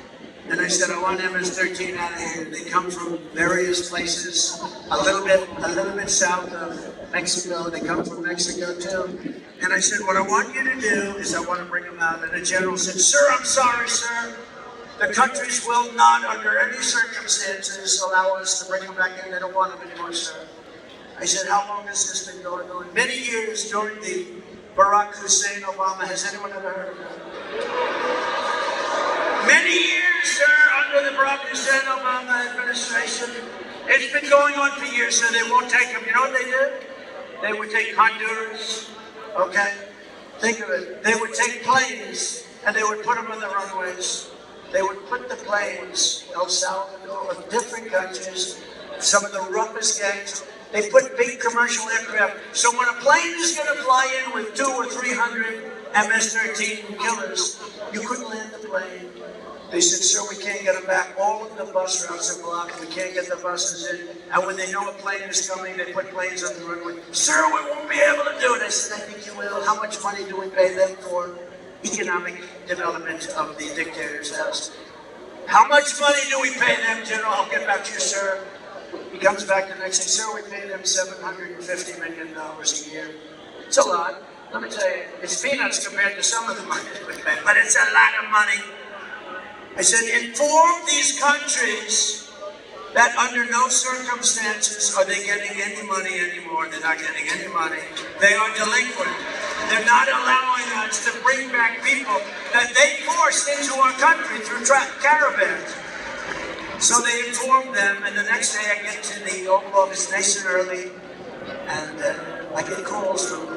And I said, I want MS-13 out of here. They come from various places, a little bit south of Mexico. They come from Mexico too. And I said, what I want you to do is I want to bring them out. And the general said, sir, I'm sorry, sir. The countries will not, under any circumstances, allow us to bring them back in. They don't want them anymore, sir. I said, how long has this been going on? Many years during the Barack Hussein Obama. Has anyone ever heard of that? Many years, sir, under the Barack Hussein Obama administration. It's been going on for years, so they won't take them. You know what they did? They would take Honduras, okay? Think of it. They would take planes and they would put them on the runways. They would put the planes, El Salvador, of different countries, some of the roughest gangs. They put big commercial aircraft. So when a plane is going to fly in with 200 or 300 MS-13 killers, you couldn't land the plane. They said, sir, we can't get them back. All of the bus routes are blocked. We can't get the buses in. And when they know a plane is coming, they put planes on the runway. Sir, we won't be able to do it. I said, I think you will. How much money do we pay them for economic development of the dictator's house? How much money do we pay them, General? I'll get back to you, sir. He comes back the next day, sir, we pay them $750 million a year. It's a lot. Let me tell you, it's peanuts compared to some of the money we pay, but it's a lot of money. I said, inform these countries that under no circumstances are they getting any money anymore. They're not getting any money. They are delinquent. They're not allowing us to bring back people that they forced into our country through caravans. So they informed them, and the next day I get to the Oval Office nice and early, and I get calls from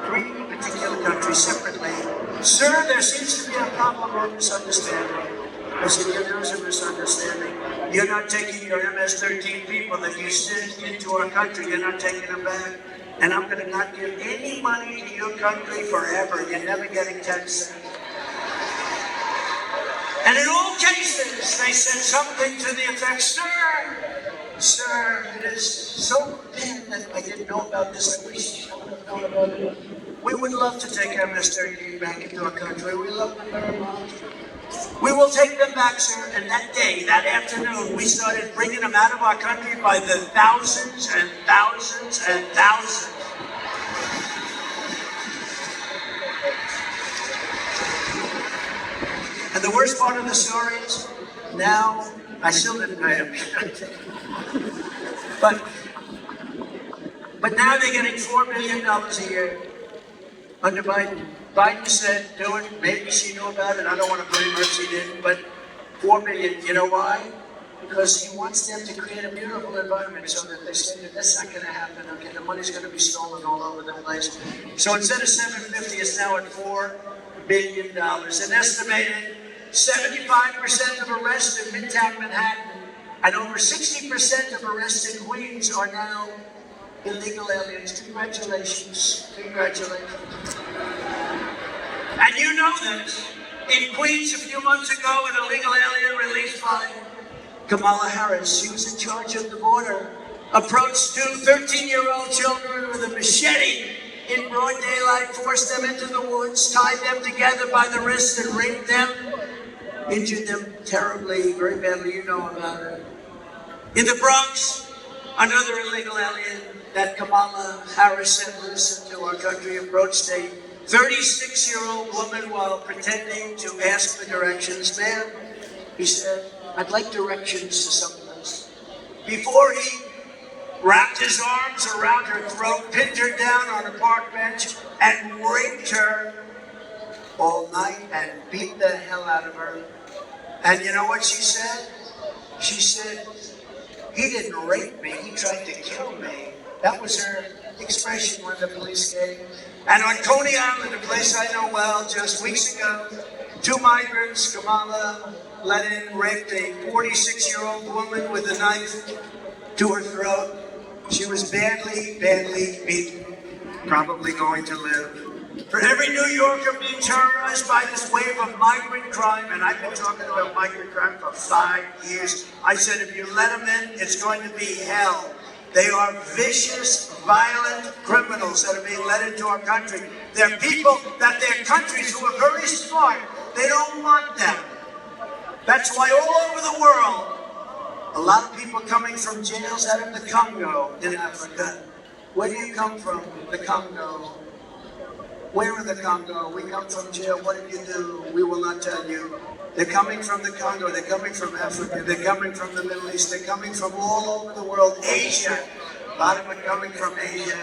3 particular countries separately. Sir, there seems to be a problem or misunderstanding. I said, yeah, there is a misunderstanding. You're not taking your MS-13 people that you sent into our country, you're not taking them back. And I'm going to not give any money to your country forever. You're never getting 10 cents. And in all cases, they said something to the effect, sir, it is so bad that I didn't know about this. I wish I would have known about it. We would love to take MS-13 back into our country. We love them very much. We will take them back, sir. And that day, that afternoon, we started bringing them out of our country by the thousands and thousands and thousands. And the worst part of the story is, now, I still didn't pay them. but now they're getting $4 million a year under Biden. Biden said, do it. Maybe she knew about it. I don't want to blame her if she didn't. But $4 million, you know why? Because he wants them to create a beautiful environment so that they say that that's not going to happen. Okay, the money's going to be stolen all over the place. So instead of 750, it's now at $4 billion. An estimated 75% of arrests in Midtown Manhattan and over 60% of arrests in Queens are now illegal aliens. Congratulations. Congratulations. And you know this. In Queens a few months ago, an illegal alien released by Kamala Harris, she was in charge of the border, approached 2 13-year-old children with a machete in broad daylight, forced them into the woods, tied them together by the wrist and raped them, injured them terribly, very badly, you know about it. In the Bronx, another illegal alien that Kamala Harris sent loose into our country approached a 36-year-old woman while pretending to ask for directions. Ma'am, he said, I'd like directions to someplace. Before he wrapped his arms around her throat, pinned her down on a park bench, and raped her all night and beat the hell out of her. And you know what she said? She said, he didn't rape me, he tried to kill me. That was her expression when the police came. And on Coney Island, a place I know well, just weeks ago, 2 migrants, Kamala let in, raped a 46-year-old woman with a knife to her throat. She was badly, badly beaten, probably going to live. For every New Yorker being terrorized by this wave of migrant crime, and I've been talking about migrant crime for 5 years, I said if you let them in, it's going to be hell. They are vicious, violent criminals that are being let into our country. They're people that their countries who are very smart, they don't want them. That's why all over the world, a lot of people coming from jails out of the Congo in Africa. Where do you come from? The Congo. Where in the Congo? We come from jail. What did you do? We will not tell you. They're coming from the Congo, they're coming from Africa, they're coming from the Middle East, they're coming from all over the world, Asia, lot of it coming from Asia.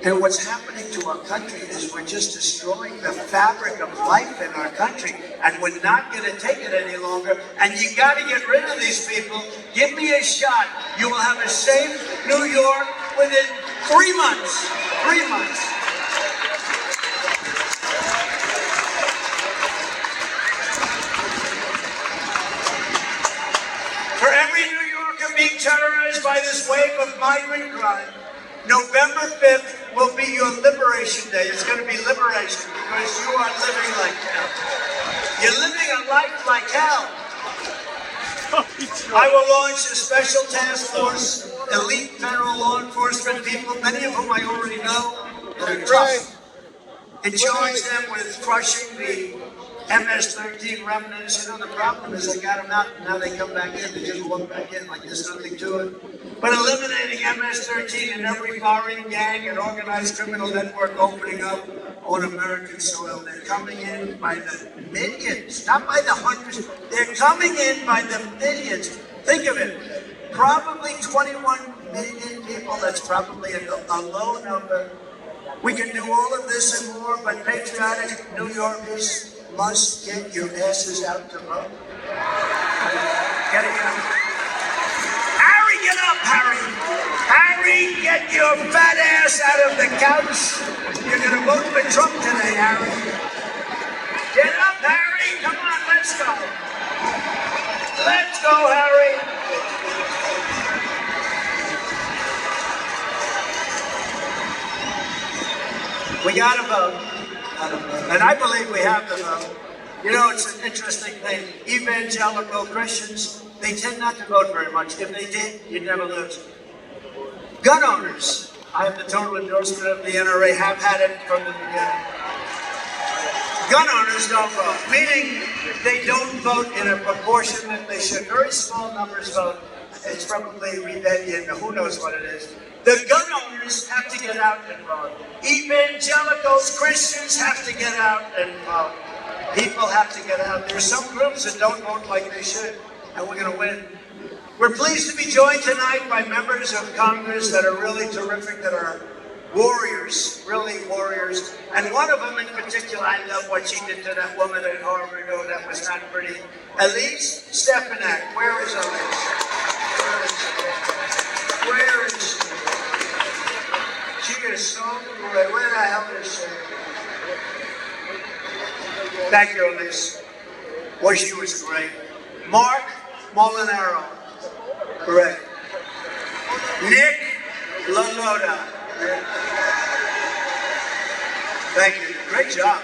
And what's happening to our country is we're just destroying the fabric of life in our country. And we're not going to take it any longer. And you got to get rid of these people. Give me a shot. You will have a safe New York within 3 months. 3 months. For every New Yorker being terrorized by this wave of migrant crime, November 5th will be your liberation day. It's going to be liberation because you are living like hell. You're living a life like hell. I will launch a special task force, elite federal law enforcement people, many of whom I already know, that are tough, and charge them with crushing the MS-13 remnants. You know, the problem is they got them out and now they come back in. They just walk back in like there's nothing to it. But eliminating MS-13 in every foreign gang and organized criminal network opening up on American soil. They're coming in by the millions, not by the hundreds. They're coming in by the millions. Think of it. Probably 21 million people. That's probably a low number. We can do all of this and more, but patriotic New Yorkers must get your asses out to vote. Get it out. Harry, get up, Harry. Harry, get your fat ass out of the couch. You're going to vote for Trump today, Harry. Get up, Harry. Come on, let's go. Let's go, Harry. We got to vote. And I believe we have to vote. You know, it's an interesting thing. Evangelical Christians, they tend not to vote very much. If they did, you'd never lose. Gun owners, I have the total endorsement of the NRA, have had it from the beginning. Gun owners don't vote, meaning they don't vote in a proportion that they should. Very small numbers vote. It's probably rebellion, who knows what it is. The gun owners have to get out and vote. Evangelicals, Christians have to get out and vote. People have to get out. There's some groups that don't vote like they should, and we're going to win. We're pleased to be joined tonight by members of Congress that are really terrific, that are warriors, really warriors. And one of them in particular, I love what she did to that woman at Harvard. Oh, that was not pretty. Elise Stefanik. Where is Elise? Where is she? She is so great. Where the hell is she? Thank you, Elise. Boy, she was great. Mark Molinaro. Correct. Nick LaLota. Thank you. Great job.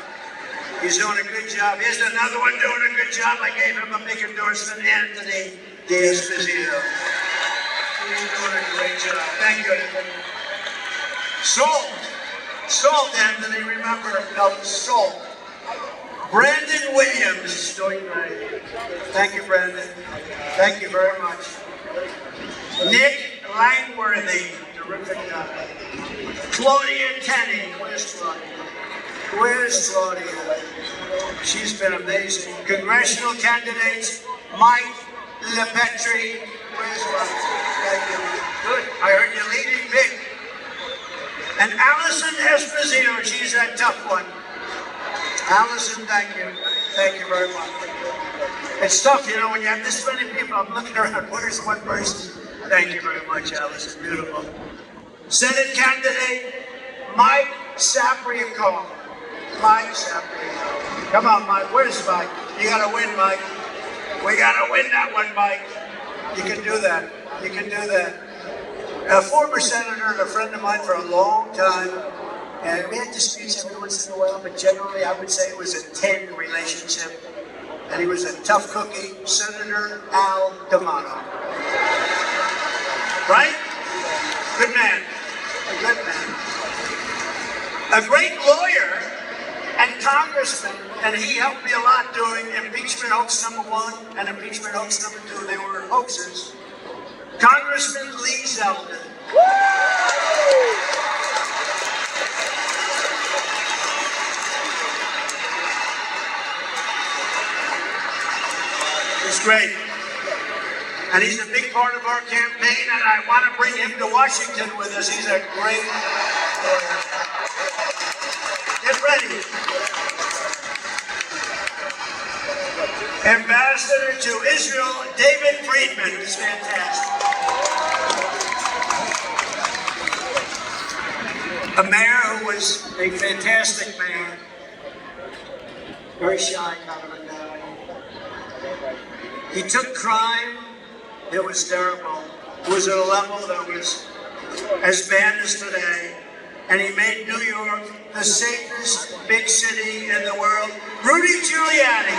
He's doing a good job. Here's another one doing a good job. I gave him a big endorsement, Anthony D'Esposito. He's doing a great job. Thank you, Anthony. Salt, Anthony, remember, no, Salt. Brandon Williams is doing great. Thank you, Brandon. Thank you very much. Nick Langworthy, terrific job. Claudia Tenney, where's Claudia? Where's Claudia? She's been amazing. Congressional candidates, Mike LePetri. Where's Mike? Thank you. Good. I heard you leading big. And Allison Esposito, she's a tough one. Allison, thank you. Thank you very much. It's tough, you know, when you have this many people. I'm looking around, where's one person? Thank you very much, Allison. Beautiful. Senate candidate, Mike Sapriacone. Mike Sapriacone. Come on, Mike. Where's Mike? You got to win, Mike. We got to win that one, Mike. You can do that. You can do that. A former senator and a friend of mine for a long time, and we had disputes every once in a while, but generally I would say it was a 10 relationship, and he was a tough cookie, Senator Al D'Amato. Right? Good man. A good man. A great lawyer and congressman, and he helped me a lot doing impeachment hoax number 1 and impeachment hoax number 2. They were hoaxes. Congressman Lee Zeldin. It's great. And he's a big part of our campaign, and I want to bring him to Washington with us. He's a great lawyer. Get ready. Ambassador to Israel, David Friedman. He's fantastic. A mayor who was a fantastic mayor. Very shy kind of a guy. He took crime. It was terrible. It was at a level that was as bad as today. And he made New York the safest big city in the world. Rudy Giuliani.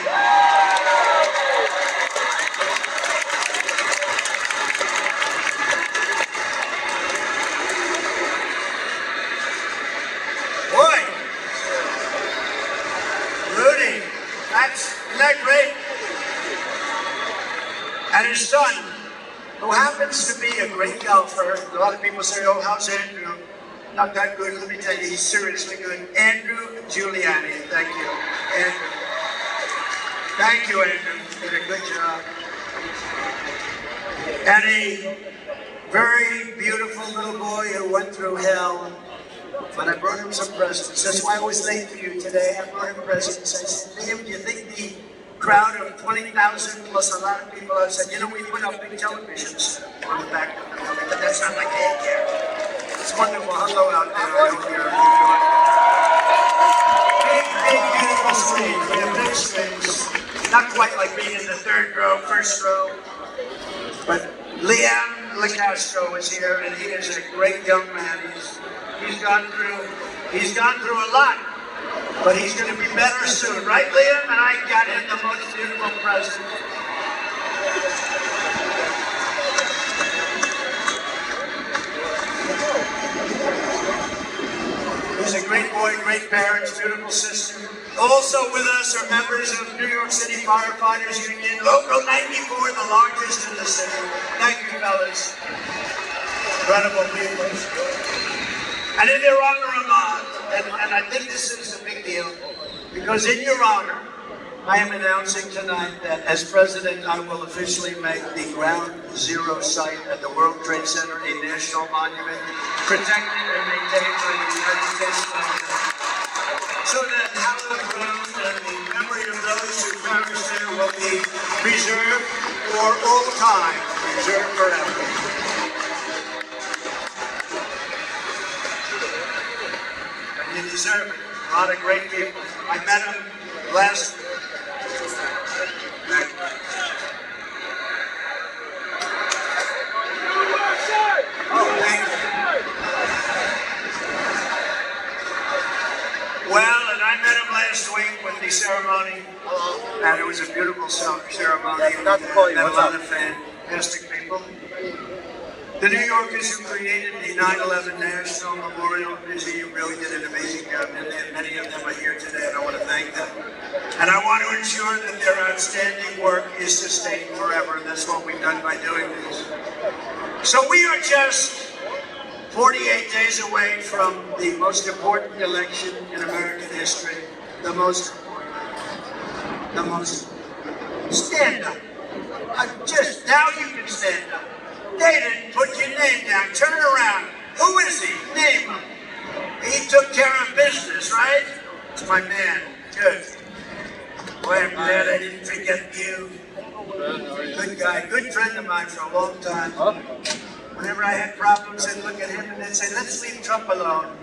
Boy, Rudy, isn't that great? And his son, who happens to be a great golfer. A lot of people say, oh, how's Andrew? Not that good. Let me tell you, he's seriously good. Andrew Giuliani. Thank you. Andrew. Thank you, Andrew. You did a good job. And a very beautiful little boy who went through hell. But I brought him some presents. That's why I was late for you today. I brought him presents. I said, Liam, do you think the crowd of 20,000 plus a lot of people, I said, you know, we put up big televisions on the back of the building, but that's not like they care. It's wonderful. Hello out there. I hope you're enjoying it. Big, beautiful screen. We have big screens. Not quite like being in the third row, first row. But Liam LaCastro is here, and he is a great young man. He's gone through a lot. But he's going to be better soon, right, Liam? And I got him the most beautiful present. He's a great boy, great parents, beautiful sister. Also with us are members of New York City Firefighters Union, Local 94, the largest in the city. Thank you, fellas. Incredible people. And in their honor, and I think this is a big deal, because in your honor, I am announcing tonight that as president, I will officially make the Ground Zero site at the World Trade Center a national monument, protected and maintained by the United States government, so that hallowed ground and the memory of those who perished there will be preserved for all time, preserved forever. You deserve it. A lot of great people. I met him last week. Oh, thank you. Well, and I met him last week with the ceremony, and it was a beautiful ceremony. Not to call you, Met a what's lot up? of fantastic people. The New Yorkers who created the 9/11 National Memorial Museum really did an amazing job, and many of them are here today, and I want to thank them. And I want to ensure that their outstanding work is sustained forever, and that's what we've done by doing this. So we are just 48 days away from the most important election in American history, the most stand up. Just now you can stand up. They didn't put your name down. Turn around. Who is he? Name him. He took care of business, right? It's my man. Good. Boy, I'm glad I didn't forget you. Good guy. Good friend of mine for a long time. Whenever I had problems, I'd look at him and they'd say, let's leave Trump alone.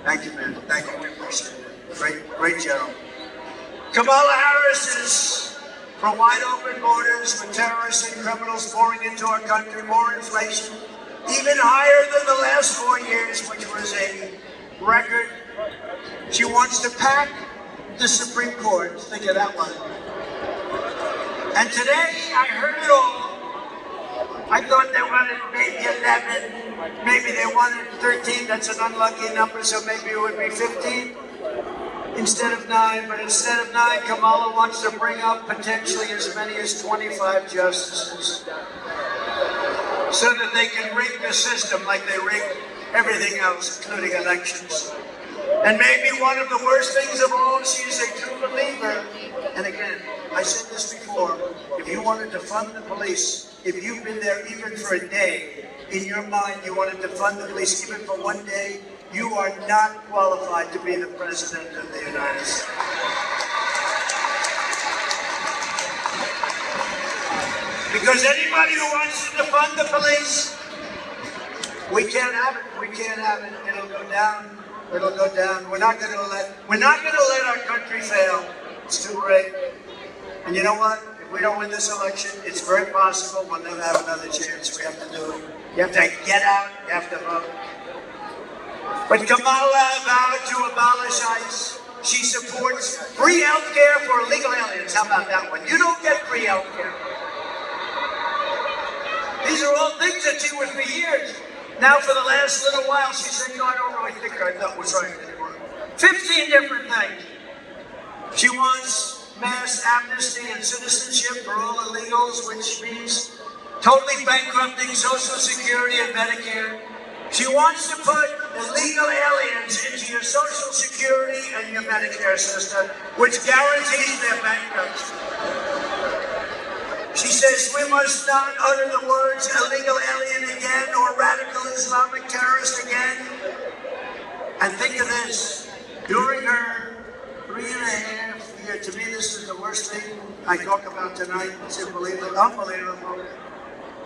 Thank you, man. Thank you. We appreciate it. Great job. Kamala Harris is for wide open borders, with terrorists and criminals pouring into our country, more inflation, even higher than the last 4 years, which was a record. She wants to pack the Supreme Court. Think of that one. And today, I heard it all. I thought they wanted maybe 11, maybe they wanted 13. That's an unlucky number, so maybe it would be 15. Instead of 9, but instead of 9, Kamala wants to bring up potentially as many as 25 justices so that they can rig the system like they rig everything else, including elections. And maybe one of the worst things of all, she is a true believer. And again, I said this before, if you wanted to fund the police, if you've been there even for a day, in your mind you wanted to fund the police even for one day, you are not qualified to be the President of the United States. Because anybody who wants to defund the police, we can't have it. We can't have it. It'll go down. It'll go down. We're not going to let our country fail. It's too great. And you know what? If we don't win this election, it's very possible we'll never have another chance. We have to do it. You have to get out. You have to vote. But Kamala vowed to abolish ICE. She supports free health care for illegal aliens. How about that one? You don't get free health care. These are all things that she was for years. Now for the last little while, she said, I don't really think I thought was right anymore. 15 different things. She wants mass amnesty and citizenship for all illegals, which means totally bankrupting Social Security and Medicare. She wants to put illegal aliens into your Social Security and your Medicare system, which guarantees their bankruptcy. She says we must not utter the words illegal alien again or radical Islamic terrorist again. And think of this, during her 3.5 year, to me this is the worst thing I talk about tonight, it's unbelievable.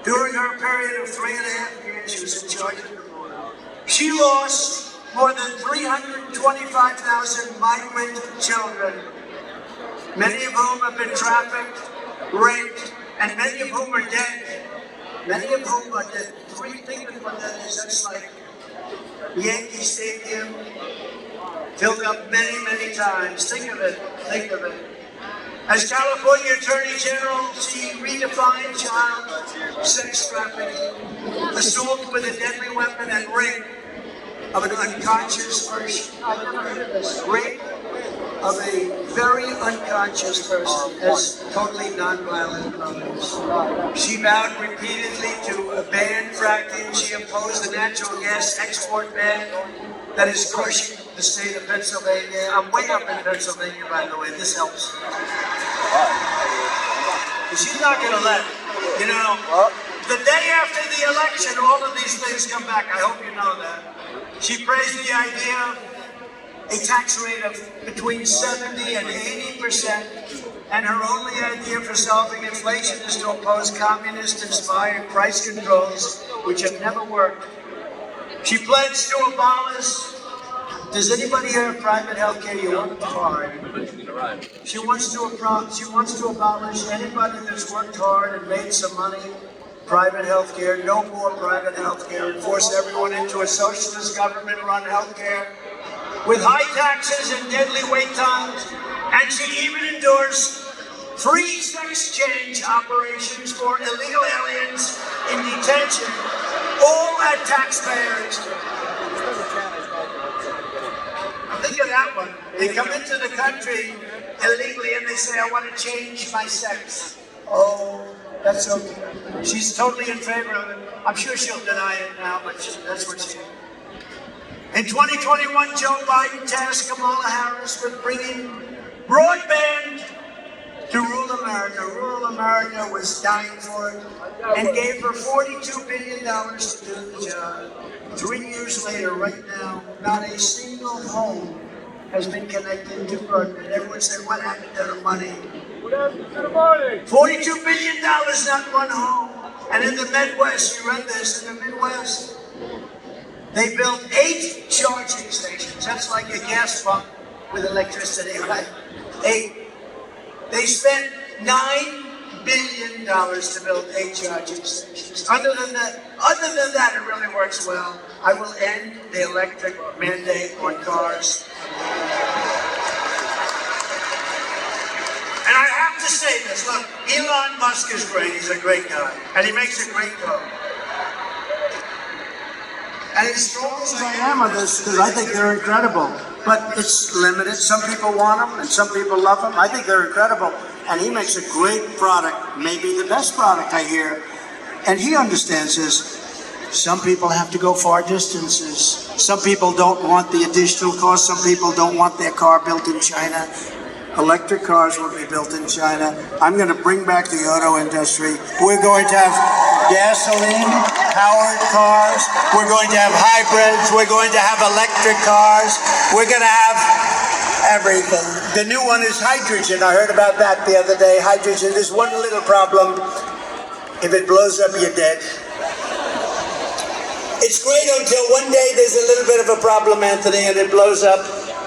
During her period of 3.5 years, she was in charge of the border. She lost more than 325,000 migrant children, many of whom have been trafficked, raped, and many of whom are dead. Many of whom are dead. Think of what that is. That's like Yankee Stadium, filled up many, many times. Think of it. Think of it. As California Attorney General, she redefined child sex trafficking, assault with a deadly weapon, and rape of an unconscious person. I've never heard of this. Rape of a very unconscious person as totally nonviolent crimes. She vowed repeatedly to ban fracking. She opposed the natural gas export ban that is crushing the state of Pennsylvania. I'm way up in Pennsylvania, by the way. This helps. She's not going to let, the day after the election, all of these things come back. I hope you know that. She praised the idea of a tax rate of between 70 and 80%, and her only idea for solving inflation is to oppose communist-inspired price controls, which have never worked. She pledged to abolish. Does anybody here have private health care? You want to hard. She wants to abolish anybody that's worked hard and made some money. Private health care, no more private health care, and force everyone into a socialist government-run health care with high taxes and deadly wait times. And she even endorsed free sex change operations for illegal aliens in detention, all at taxpayer expense. Think of that one. They come into the country illegally and they say, I want to change my sex. Oh, that's okay. She's totally in favor of it. I'm sure she'll deny it now, but that's what she is. In 2021, Joe Biden tasked Kamala Harris with bringing broadband to rural America. Rural America was dying for it and gave her $42 billion to do the job. 3 years later, right now, not a single home has been connected to broadband. Everyone said, what happened to the money? What happened to the money? $42 billion, not one home. And in the Midwest, you read this, in the Midwest, they built 8 charging stations. That's like a gas pump with electricity, right? 8. They spent $9 billion to build 8 charging stations. Other than that, it really works well. I will end the electric mandate on cars. And I have to say this, look, Elon Musk is great, he's a great guy, and he makes a great car. And as strong as I am on this, because I think they're incredible, but it's limited. Some people want them, and some people love them. I think they're incredible, and he makes a great product, maybe the best product I hear, and he understands this. Some people have to go far distances. Some people don't want the additional cost. Some people don't want their car built in China. Electric cars will be built in China. I'm going to bring back the auto industry. We're going to have gasoline-powered cars. We're going to have hybrids. We're going to have electric cars. We're going to have everything. The new one is hydrogen. I heard about that the other day. Hydrogen. There's one little problem. If it blows up, you're dead. It's great until one day there's a little bit of a problem, Anthony, and it blows up.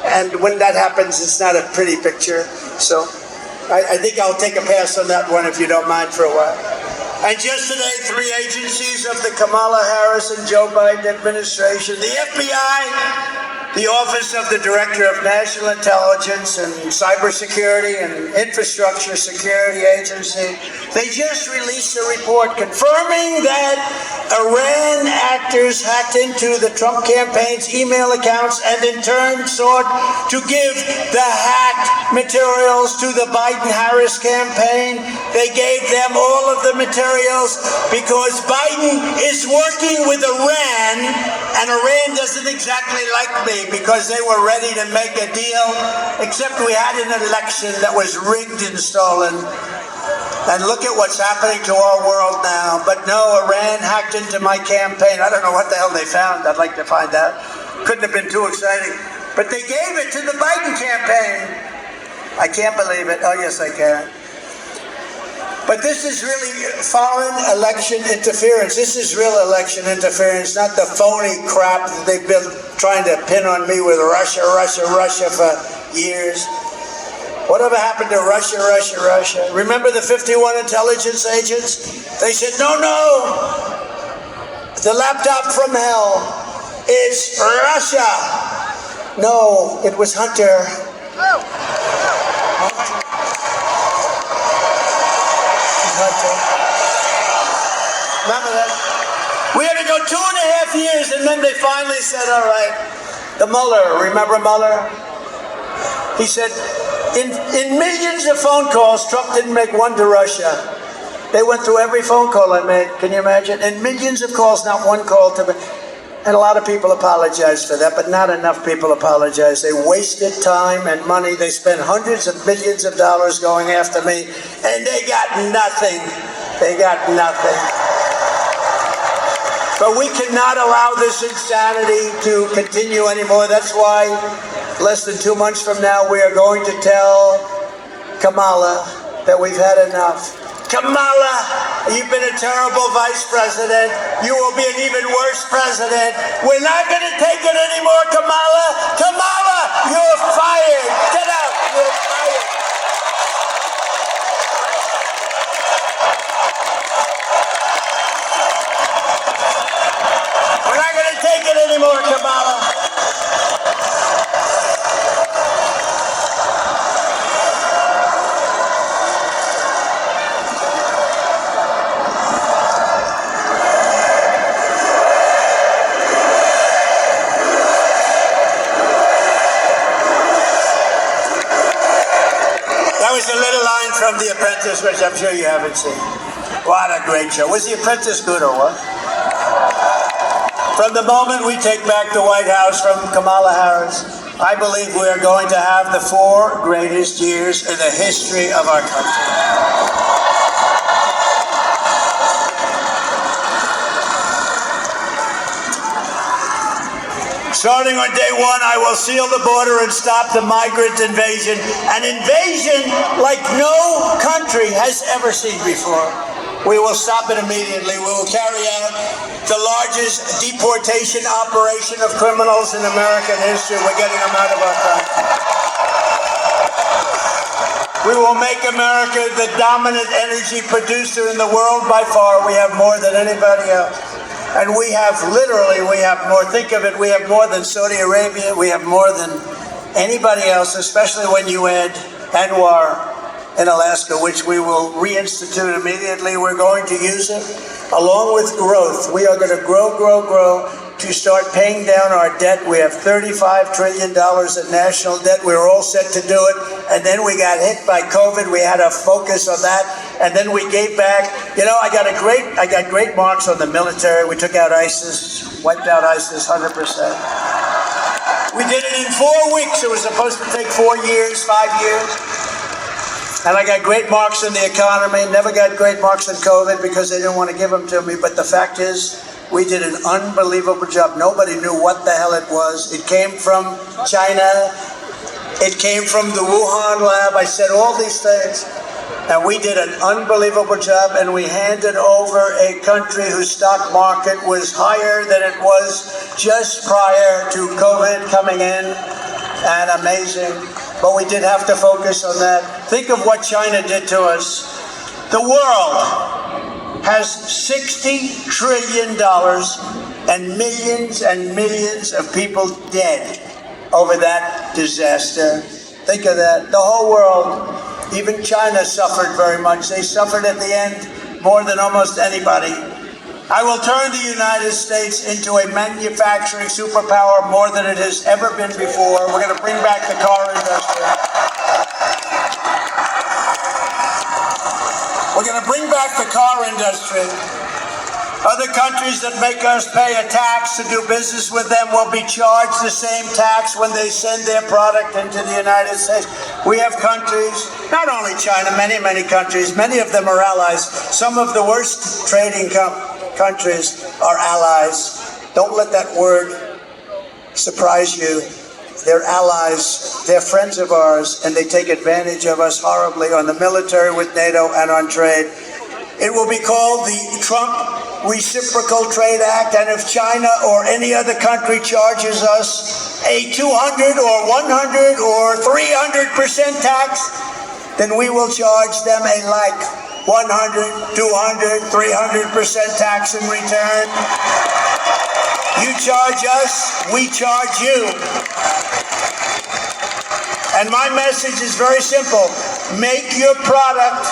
And when that happens, it's not a pretty picture. So I think I'll take a pass on that one if you don't mind for a while. And just today, 3 agencies of the Kamala Harris and Joe Biden administration, the FBI, the Office of the Director of National Intelligence and Cybersecurity and Infrastructure Security Agency, they just released a report confirming that Iran actors hacked into the Trump campaign's email accounts and in turn sought to give the hacked materials to the Biden-Harris campaign. They gave them all of the materials because Biden is working with Iran, and Iran doesn't exactly like me because they were ready to make a deal, except we had an election that was rigged and stolen. And look at what's happening to our world now. But no, Iran hacked into my campaign. I don't know what the hell they found. I'd like to find out. Couldn't have been too exciting. But they gave it to the Biden campaign. I can't believe it. Oh, yes, I can. But this is really foreign election interference. This is real election interference, not the phony crap that they've been trying to pin on me with Russia, Russia, Russia for years. Whatever happened to Russia, Russia, Russia? Remember the 51 intelligence agents? They said, no, the laptop from hell. It's Russia. No, it was Hunter. Remember that? We had to go 2.5 years, and then they finally said, all right, the Mueller, remember Mueller? He said, in millions of phone calls, Trump didn't make one to Russia. They went through every phone call I made, can you imagine? And millions of calls, not one call to me. And a lot of people apologize for that, but not enough people apologize. They wasted time and money. They spent hundreds of millions of dollars going after me, and they got nothing. They got nothing. But we cannot allow this insanity to continue anymore. That's why less than 2 months from now, we are going to tell Kamala that we've had enough. Kamala, you've been a terrible vice president. You will be an even worse president. We're not going to take it anymore, Kamala. Kamala, you're fired. Get out. You're fired. We're not going to take it anymore, Kamala. That was a little line from The Apprentice, which I'm sure you haven't seen. What a great show. Was The Apprentice good or what? From the moment we take back the White House from Kamala Harris, I believe we are going to have the 4 greatest years in the history of our country. Starting on day 1, I will seal the border and stop the migrant invasion. An invasion like no country has ever seen before. We will stop it immediately. We will carry out the largest deportation operation of criminals in American history. We're getting them out of our country. We will make America the dominant energy producer in the world by far. We have more than anybody else. And we have more, think of it, we have more than Saudi Arabia, we have more than anybody else, especially when you add Anwar in Alaska, which we will reinstitute immediately. We're going to use it along with growth. We are going to grow to start paying down our debt. We have $35 trillion in national debt. We were all set to do it. And then we got hit by COVID. We had to focus on that. and then we gave back. You know, I got great marks on the military. We took out ISIS, wiped out ISIS 100%. We did it in 4 weeks. It was supposed to take 4 years, 5 years. And I got great marks in the economy. Never got great marks in COVID because they didn't want to give them to me. But the fact is, we did an unbelievable job. Nobody knew what the hell it was. It came from China. It came from the Wuhan lab. I said all these things. And we did an unbelievable job, and we handed over a country whose stock market was higher than it was just prior to COVID coming in, and amazing. But we did have to focus on that. Think of what China did to us. The world has $60 trillion and millions of people dead over that disaster. Think of that. The whole world. Even China suffered very much. They suffered at the end more than almost anybody. I will turn the United States into a manufacturing superpower more than it has ever been before. We're going to bring back the car industry. We're going to bring back the car industry. Other countries that make us pay a tax to do business with them will be charged the same tax when they send their product into the United States. We have countries, not only China, many countries, many of them are allies. Some of the worst trading countries are allies. Don't let that word surprise you. They're allies, they're friends of ours, and they take advantage of us horribly on the military with NATO and on trade. It will be called the Trump Reciprocal Trade Act, and if China or any other country charges us a 200 or 100 or 300% tax, then we will charge them a like 100, 200, 300% tax in return. You charge us, we charge you. And my message is very simple. Make your product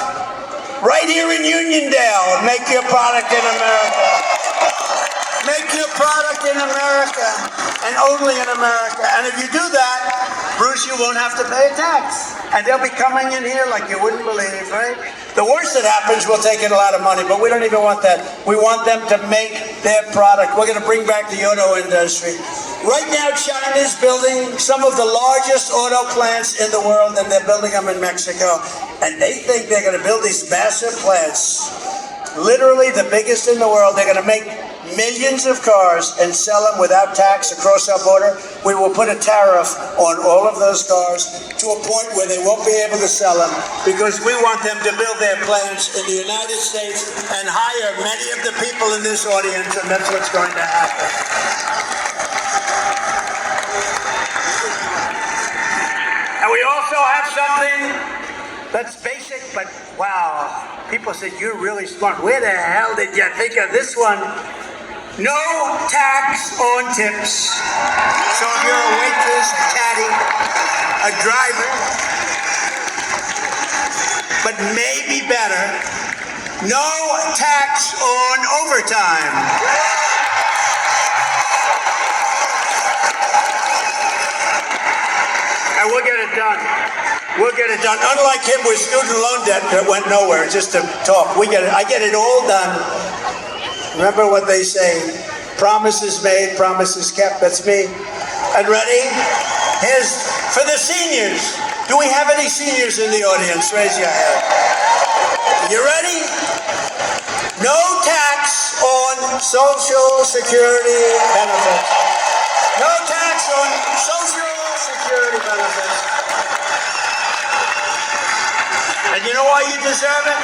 right here in Uniondale. Make your product in America. Make your product in America, and only in America. And if you do that, Bruce, you won't have to pay a tax. And they'll be coming in here like you wouldn't believe, right? The worst that happens, we'll take in a lot of money, but we don't even want that. We want them to make their product. We're going to bring back the auto industry. Right now, China's building some of the largest auto plants in the world, and they're building them in Mexico. And they think they're going to build these massive plants, literally the biggest in the world. They're going to make millions of cars and sell them without tax across our border. We will put a tariff on all of those cars to a point where they won't be able to sell them, because we want them to build their plants in the United States and hire many of the people in this audience, and that's what's going to happen. And we also have something that's basic, but wow, people said, you're really smart. Where the hell did you think of this one? No tax on tips. So if you're a waitress, a caddy, a driver, but maybe better, no tax on overtime. And we'll get it done. We'll get it done. Unlike him with student loan debt that went nowhere, just to talk. We get it. I get it all done. Remember what they say, promises made, promises kept. That's me. And ready? Here's for the seniors. Do we have any seniors in the audience? Raise your hand. You ready? No tax on Social Security benefits. No tax on Social Security benefits. And you know why you deserve it?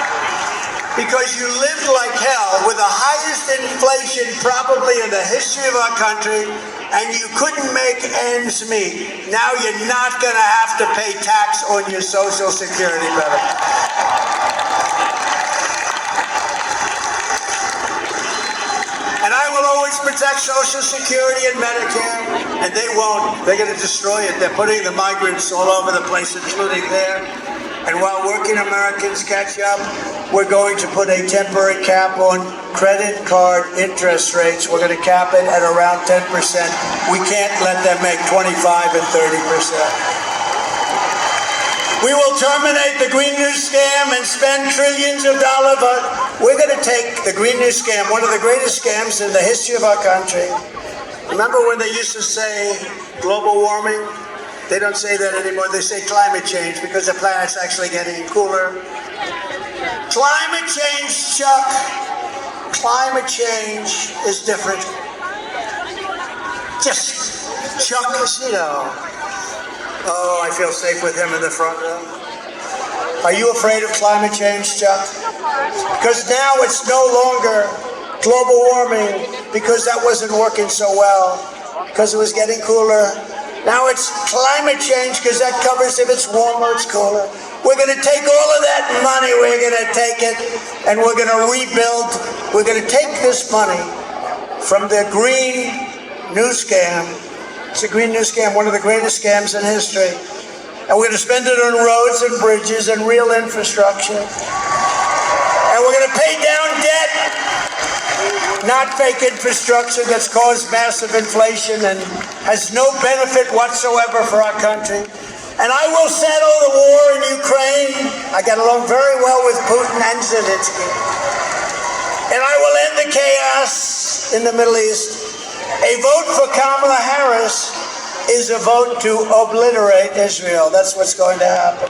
Because you lived like hell with the highest inflation probably in the history of our country, and you couldn't make ends meet. Now you're not going to have to pay tax on your Social Security benefit. And I will always protect Social Security and Medicare, and they won't. They're going to destroy it. They're putting the migrants all over the place, including there. And while working Americans catch up, we're going to put a temporary cap on credit card interest rates. We're going to cap it at around 10%. We can't let them make 25 and 30%. We will terminate the Green New Scam and spend trillions of dollars, but we're going to take the Green New Scam, one of the greatest scams in the history of our country. Remember when they used to say global warming? They don't say that anymore. They say climate change because the planet's actually getting cooler. Climate change, Chuck. Climate change is different. Just Chuck, you know. Oh, I feel safe with him in the front row. Are you afraid of climate change, Chuck? Because now it's no longer global warming because that wasn't working so well, because it was getting cooler. Now it's climate change because that covers if it's warmer, it's cooler. We're going to take all of that money, we're going to take it, and we're going to rebuild. We're going to take this money from the Green New Scam. It's a Green New Scam, one of the greatest scams in history. And we're going to spend it on roads and bridges and real infrastructure. And we're going to pay down debt, not fake infrastructure that's caused massive inflation and has no benefit whatsoever for our country. And I will settle the war in Ukraine. I got along very well with Putin and Zelensky. And I will end the chaos in the Middle East. A vote for Kamala Harris is a vote to obliterate Israel. That's what's going to happen.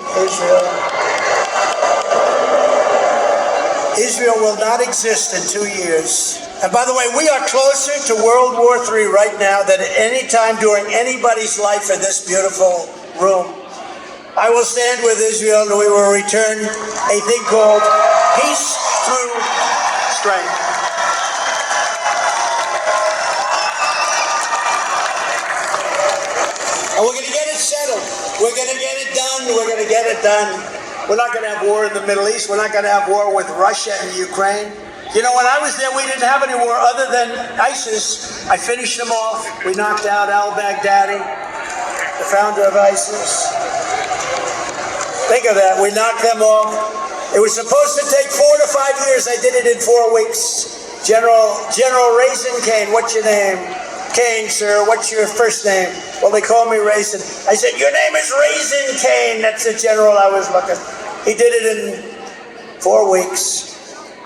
Israel will not exist in 2 years. And by the way, we are closer to World War III right now than at any time during anybody's life in this beautiful room. I will stand with Israel and we will return a thing called peace through strength. And we're going to get it settled. We're going to get it done. We're going to get it done. We're not going to have war in the Middle East. We're not going to have war with Russia and Ukraine. You know, when I was there, we didn't have any war other than ISIS. I finished them off. We knocked out al-Baghdadi, the founder of ISIS. Think of that. We knocked them off. It was supposed to take 4 to 5 years. I did it in 4 weeks. General Raisin Kane, what's your name? Kane, sir, what's your first name? Well, they call me Raisin. I said, your name is Raisin Kane. That's the general I was looking. He did it in 4 weeks.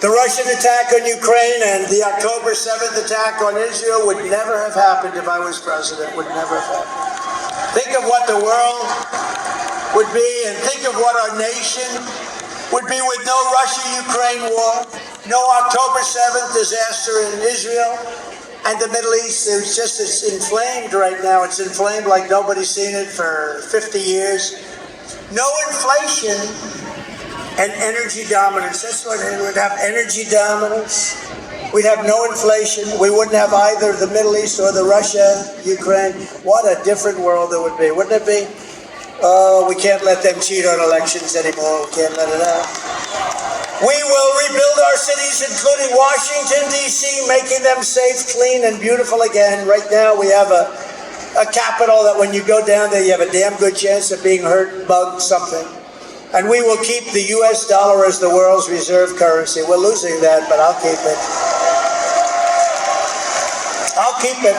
The Russian attack on Ukraine and the October 7th attack on Israel would never have happened if I was president. Would never have happened. Think of what the world would be, and think of what our nation would be with no Russia-Ukraine war, no October 7th disaster in Israel. And the Middle East, it's inflamed right now. It's inflamed like nobody's seen it for 50 years. No inflation and energy dominance. That's what it would have, energy dominance. We'd have no inflation. We wouldn't have either the Middle East or the Russia, Ukraine. What a different world it would be, wouldn't it be? Oh, we can't let them cheat on elections anymore. We can't let it out. We will rebuild our cities, including Washington, D.C., making them safe, clean, and beautiful again. Right now, we have a capital that when you go down there, you have a damn good chance of being hurt, bugged, something. And we will keep the U.S. dollar as the world's reserve currency. We're losing that, but I'll keep it. I'll keep it.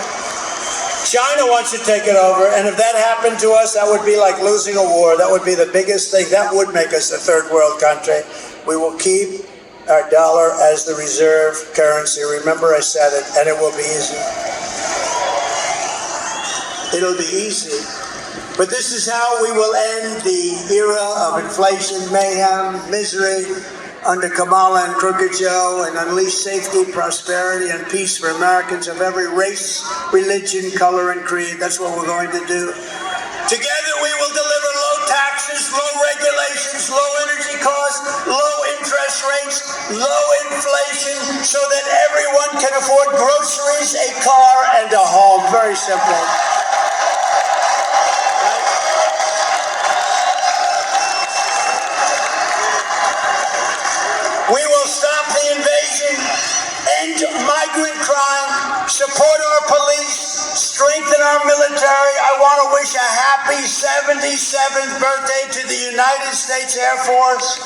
China wants to take it over, and if that happened to us, that would be like losing a war. That would be the biggest thing. That would make us a third world country. We will keep our dollar as the reserve currency. Remember I said it, and it will be easy. It'll be easy. But this is how we will end the era of inflation, mayhem, misery under Kamala and Crooked Joe, and unleash safety, prosperity, and peace for Americans of every race, religion, color, and creed. That's what we're going to do. Together we will deliver low taxes, low regulations, low energy costs, low interest rates, low inflation, so that everyone can afford groceries, a car, and a home. Very simple. We will stop the invasion, end migrant crime, support our police, strengthen our military. I want to wish a happy 77th birthday to the United States Air Force.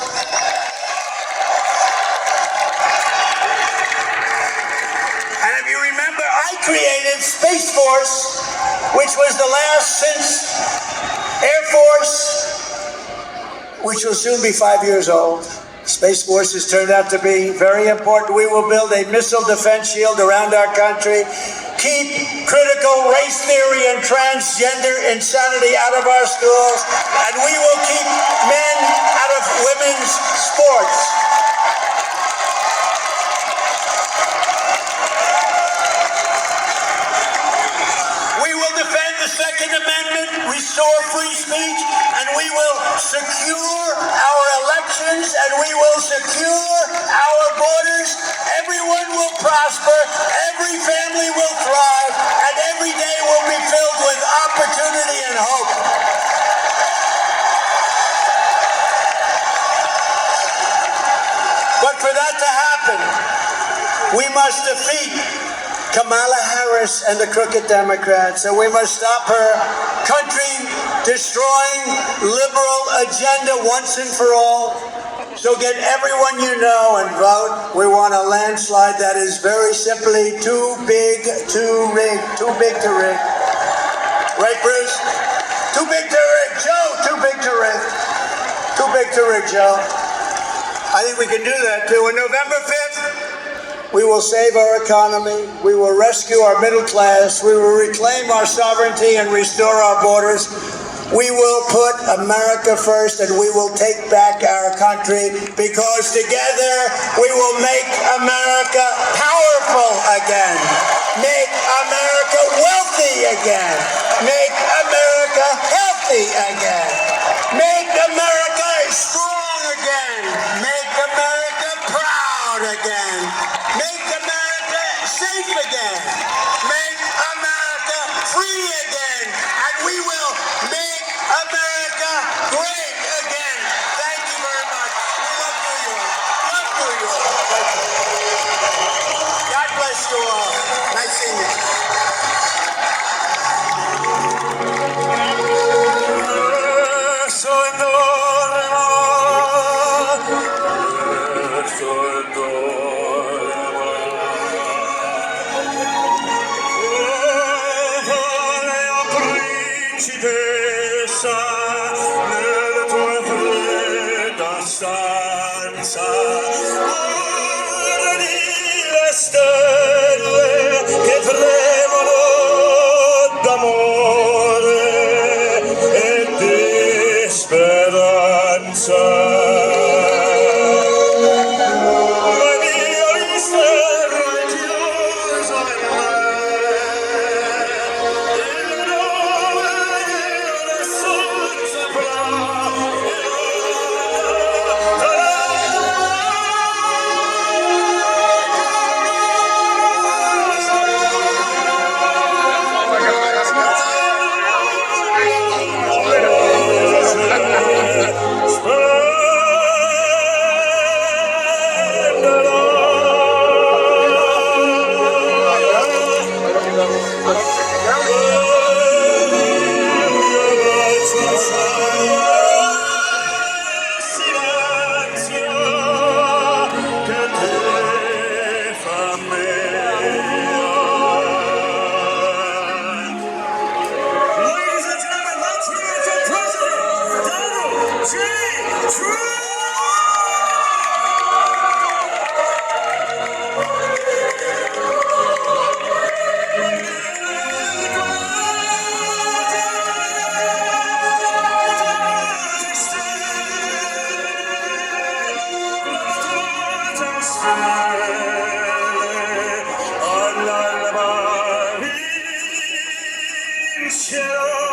And if you remember, I created Space Force, which was the last since Air Force, which will soon be 5 years old. Space Force has turned out to be very important. We will build a missile defense shield around our country, keep critical race theory and transgender insanity out of our schools, and we will keep men out of women's sports. We will defend the Second Amendment, restore free speech, and we will secure our elections, and we will secure our borders. Everyone will prosper, every family will thrive, and every day will be filled with opportunity and hope. But for that to happen, we must defeat Kamala Harris and the crooked Democrats, and we must stop her country-destroying liberal agenda once and for all. So get everyone you know and vote. We want a landslide that is very simply too big to rig. Too big to rig. Right, Bruce? Too big to rig. Joe, too big to rig. Too big to rig, Joe. I think we can do that, too. On November 5th, we will save our economy, we will rescue our middle class, we will reclaim our sovereignty and restore our borders. We will put America first, and we will take back our country, because together we will make America powerful again, make America wealthy again, make America healthy again, make America strong again, make America proud again, make America safe again, make America free again, and we will make America great again. Thank you very much. We love New York. Love New York. God bless you all. Nice seeing you. Principessa nella tua fredda stanza, guardami le stelle che tremano d'amore e di speranza. La mia riserva è chiusa in me. Cielo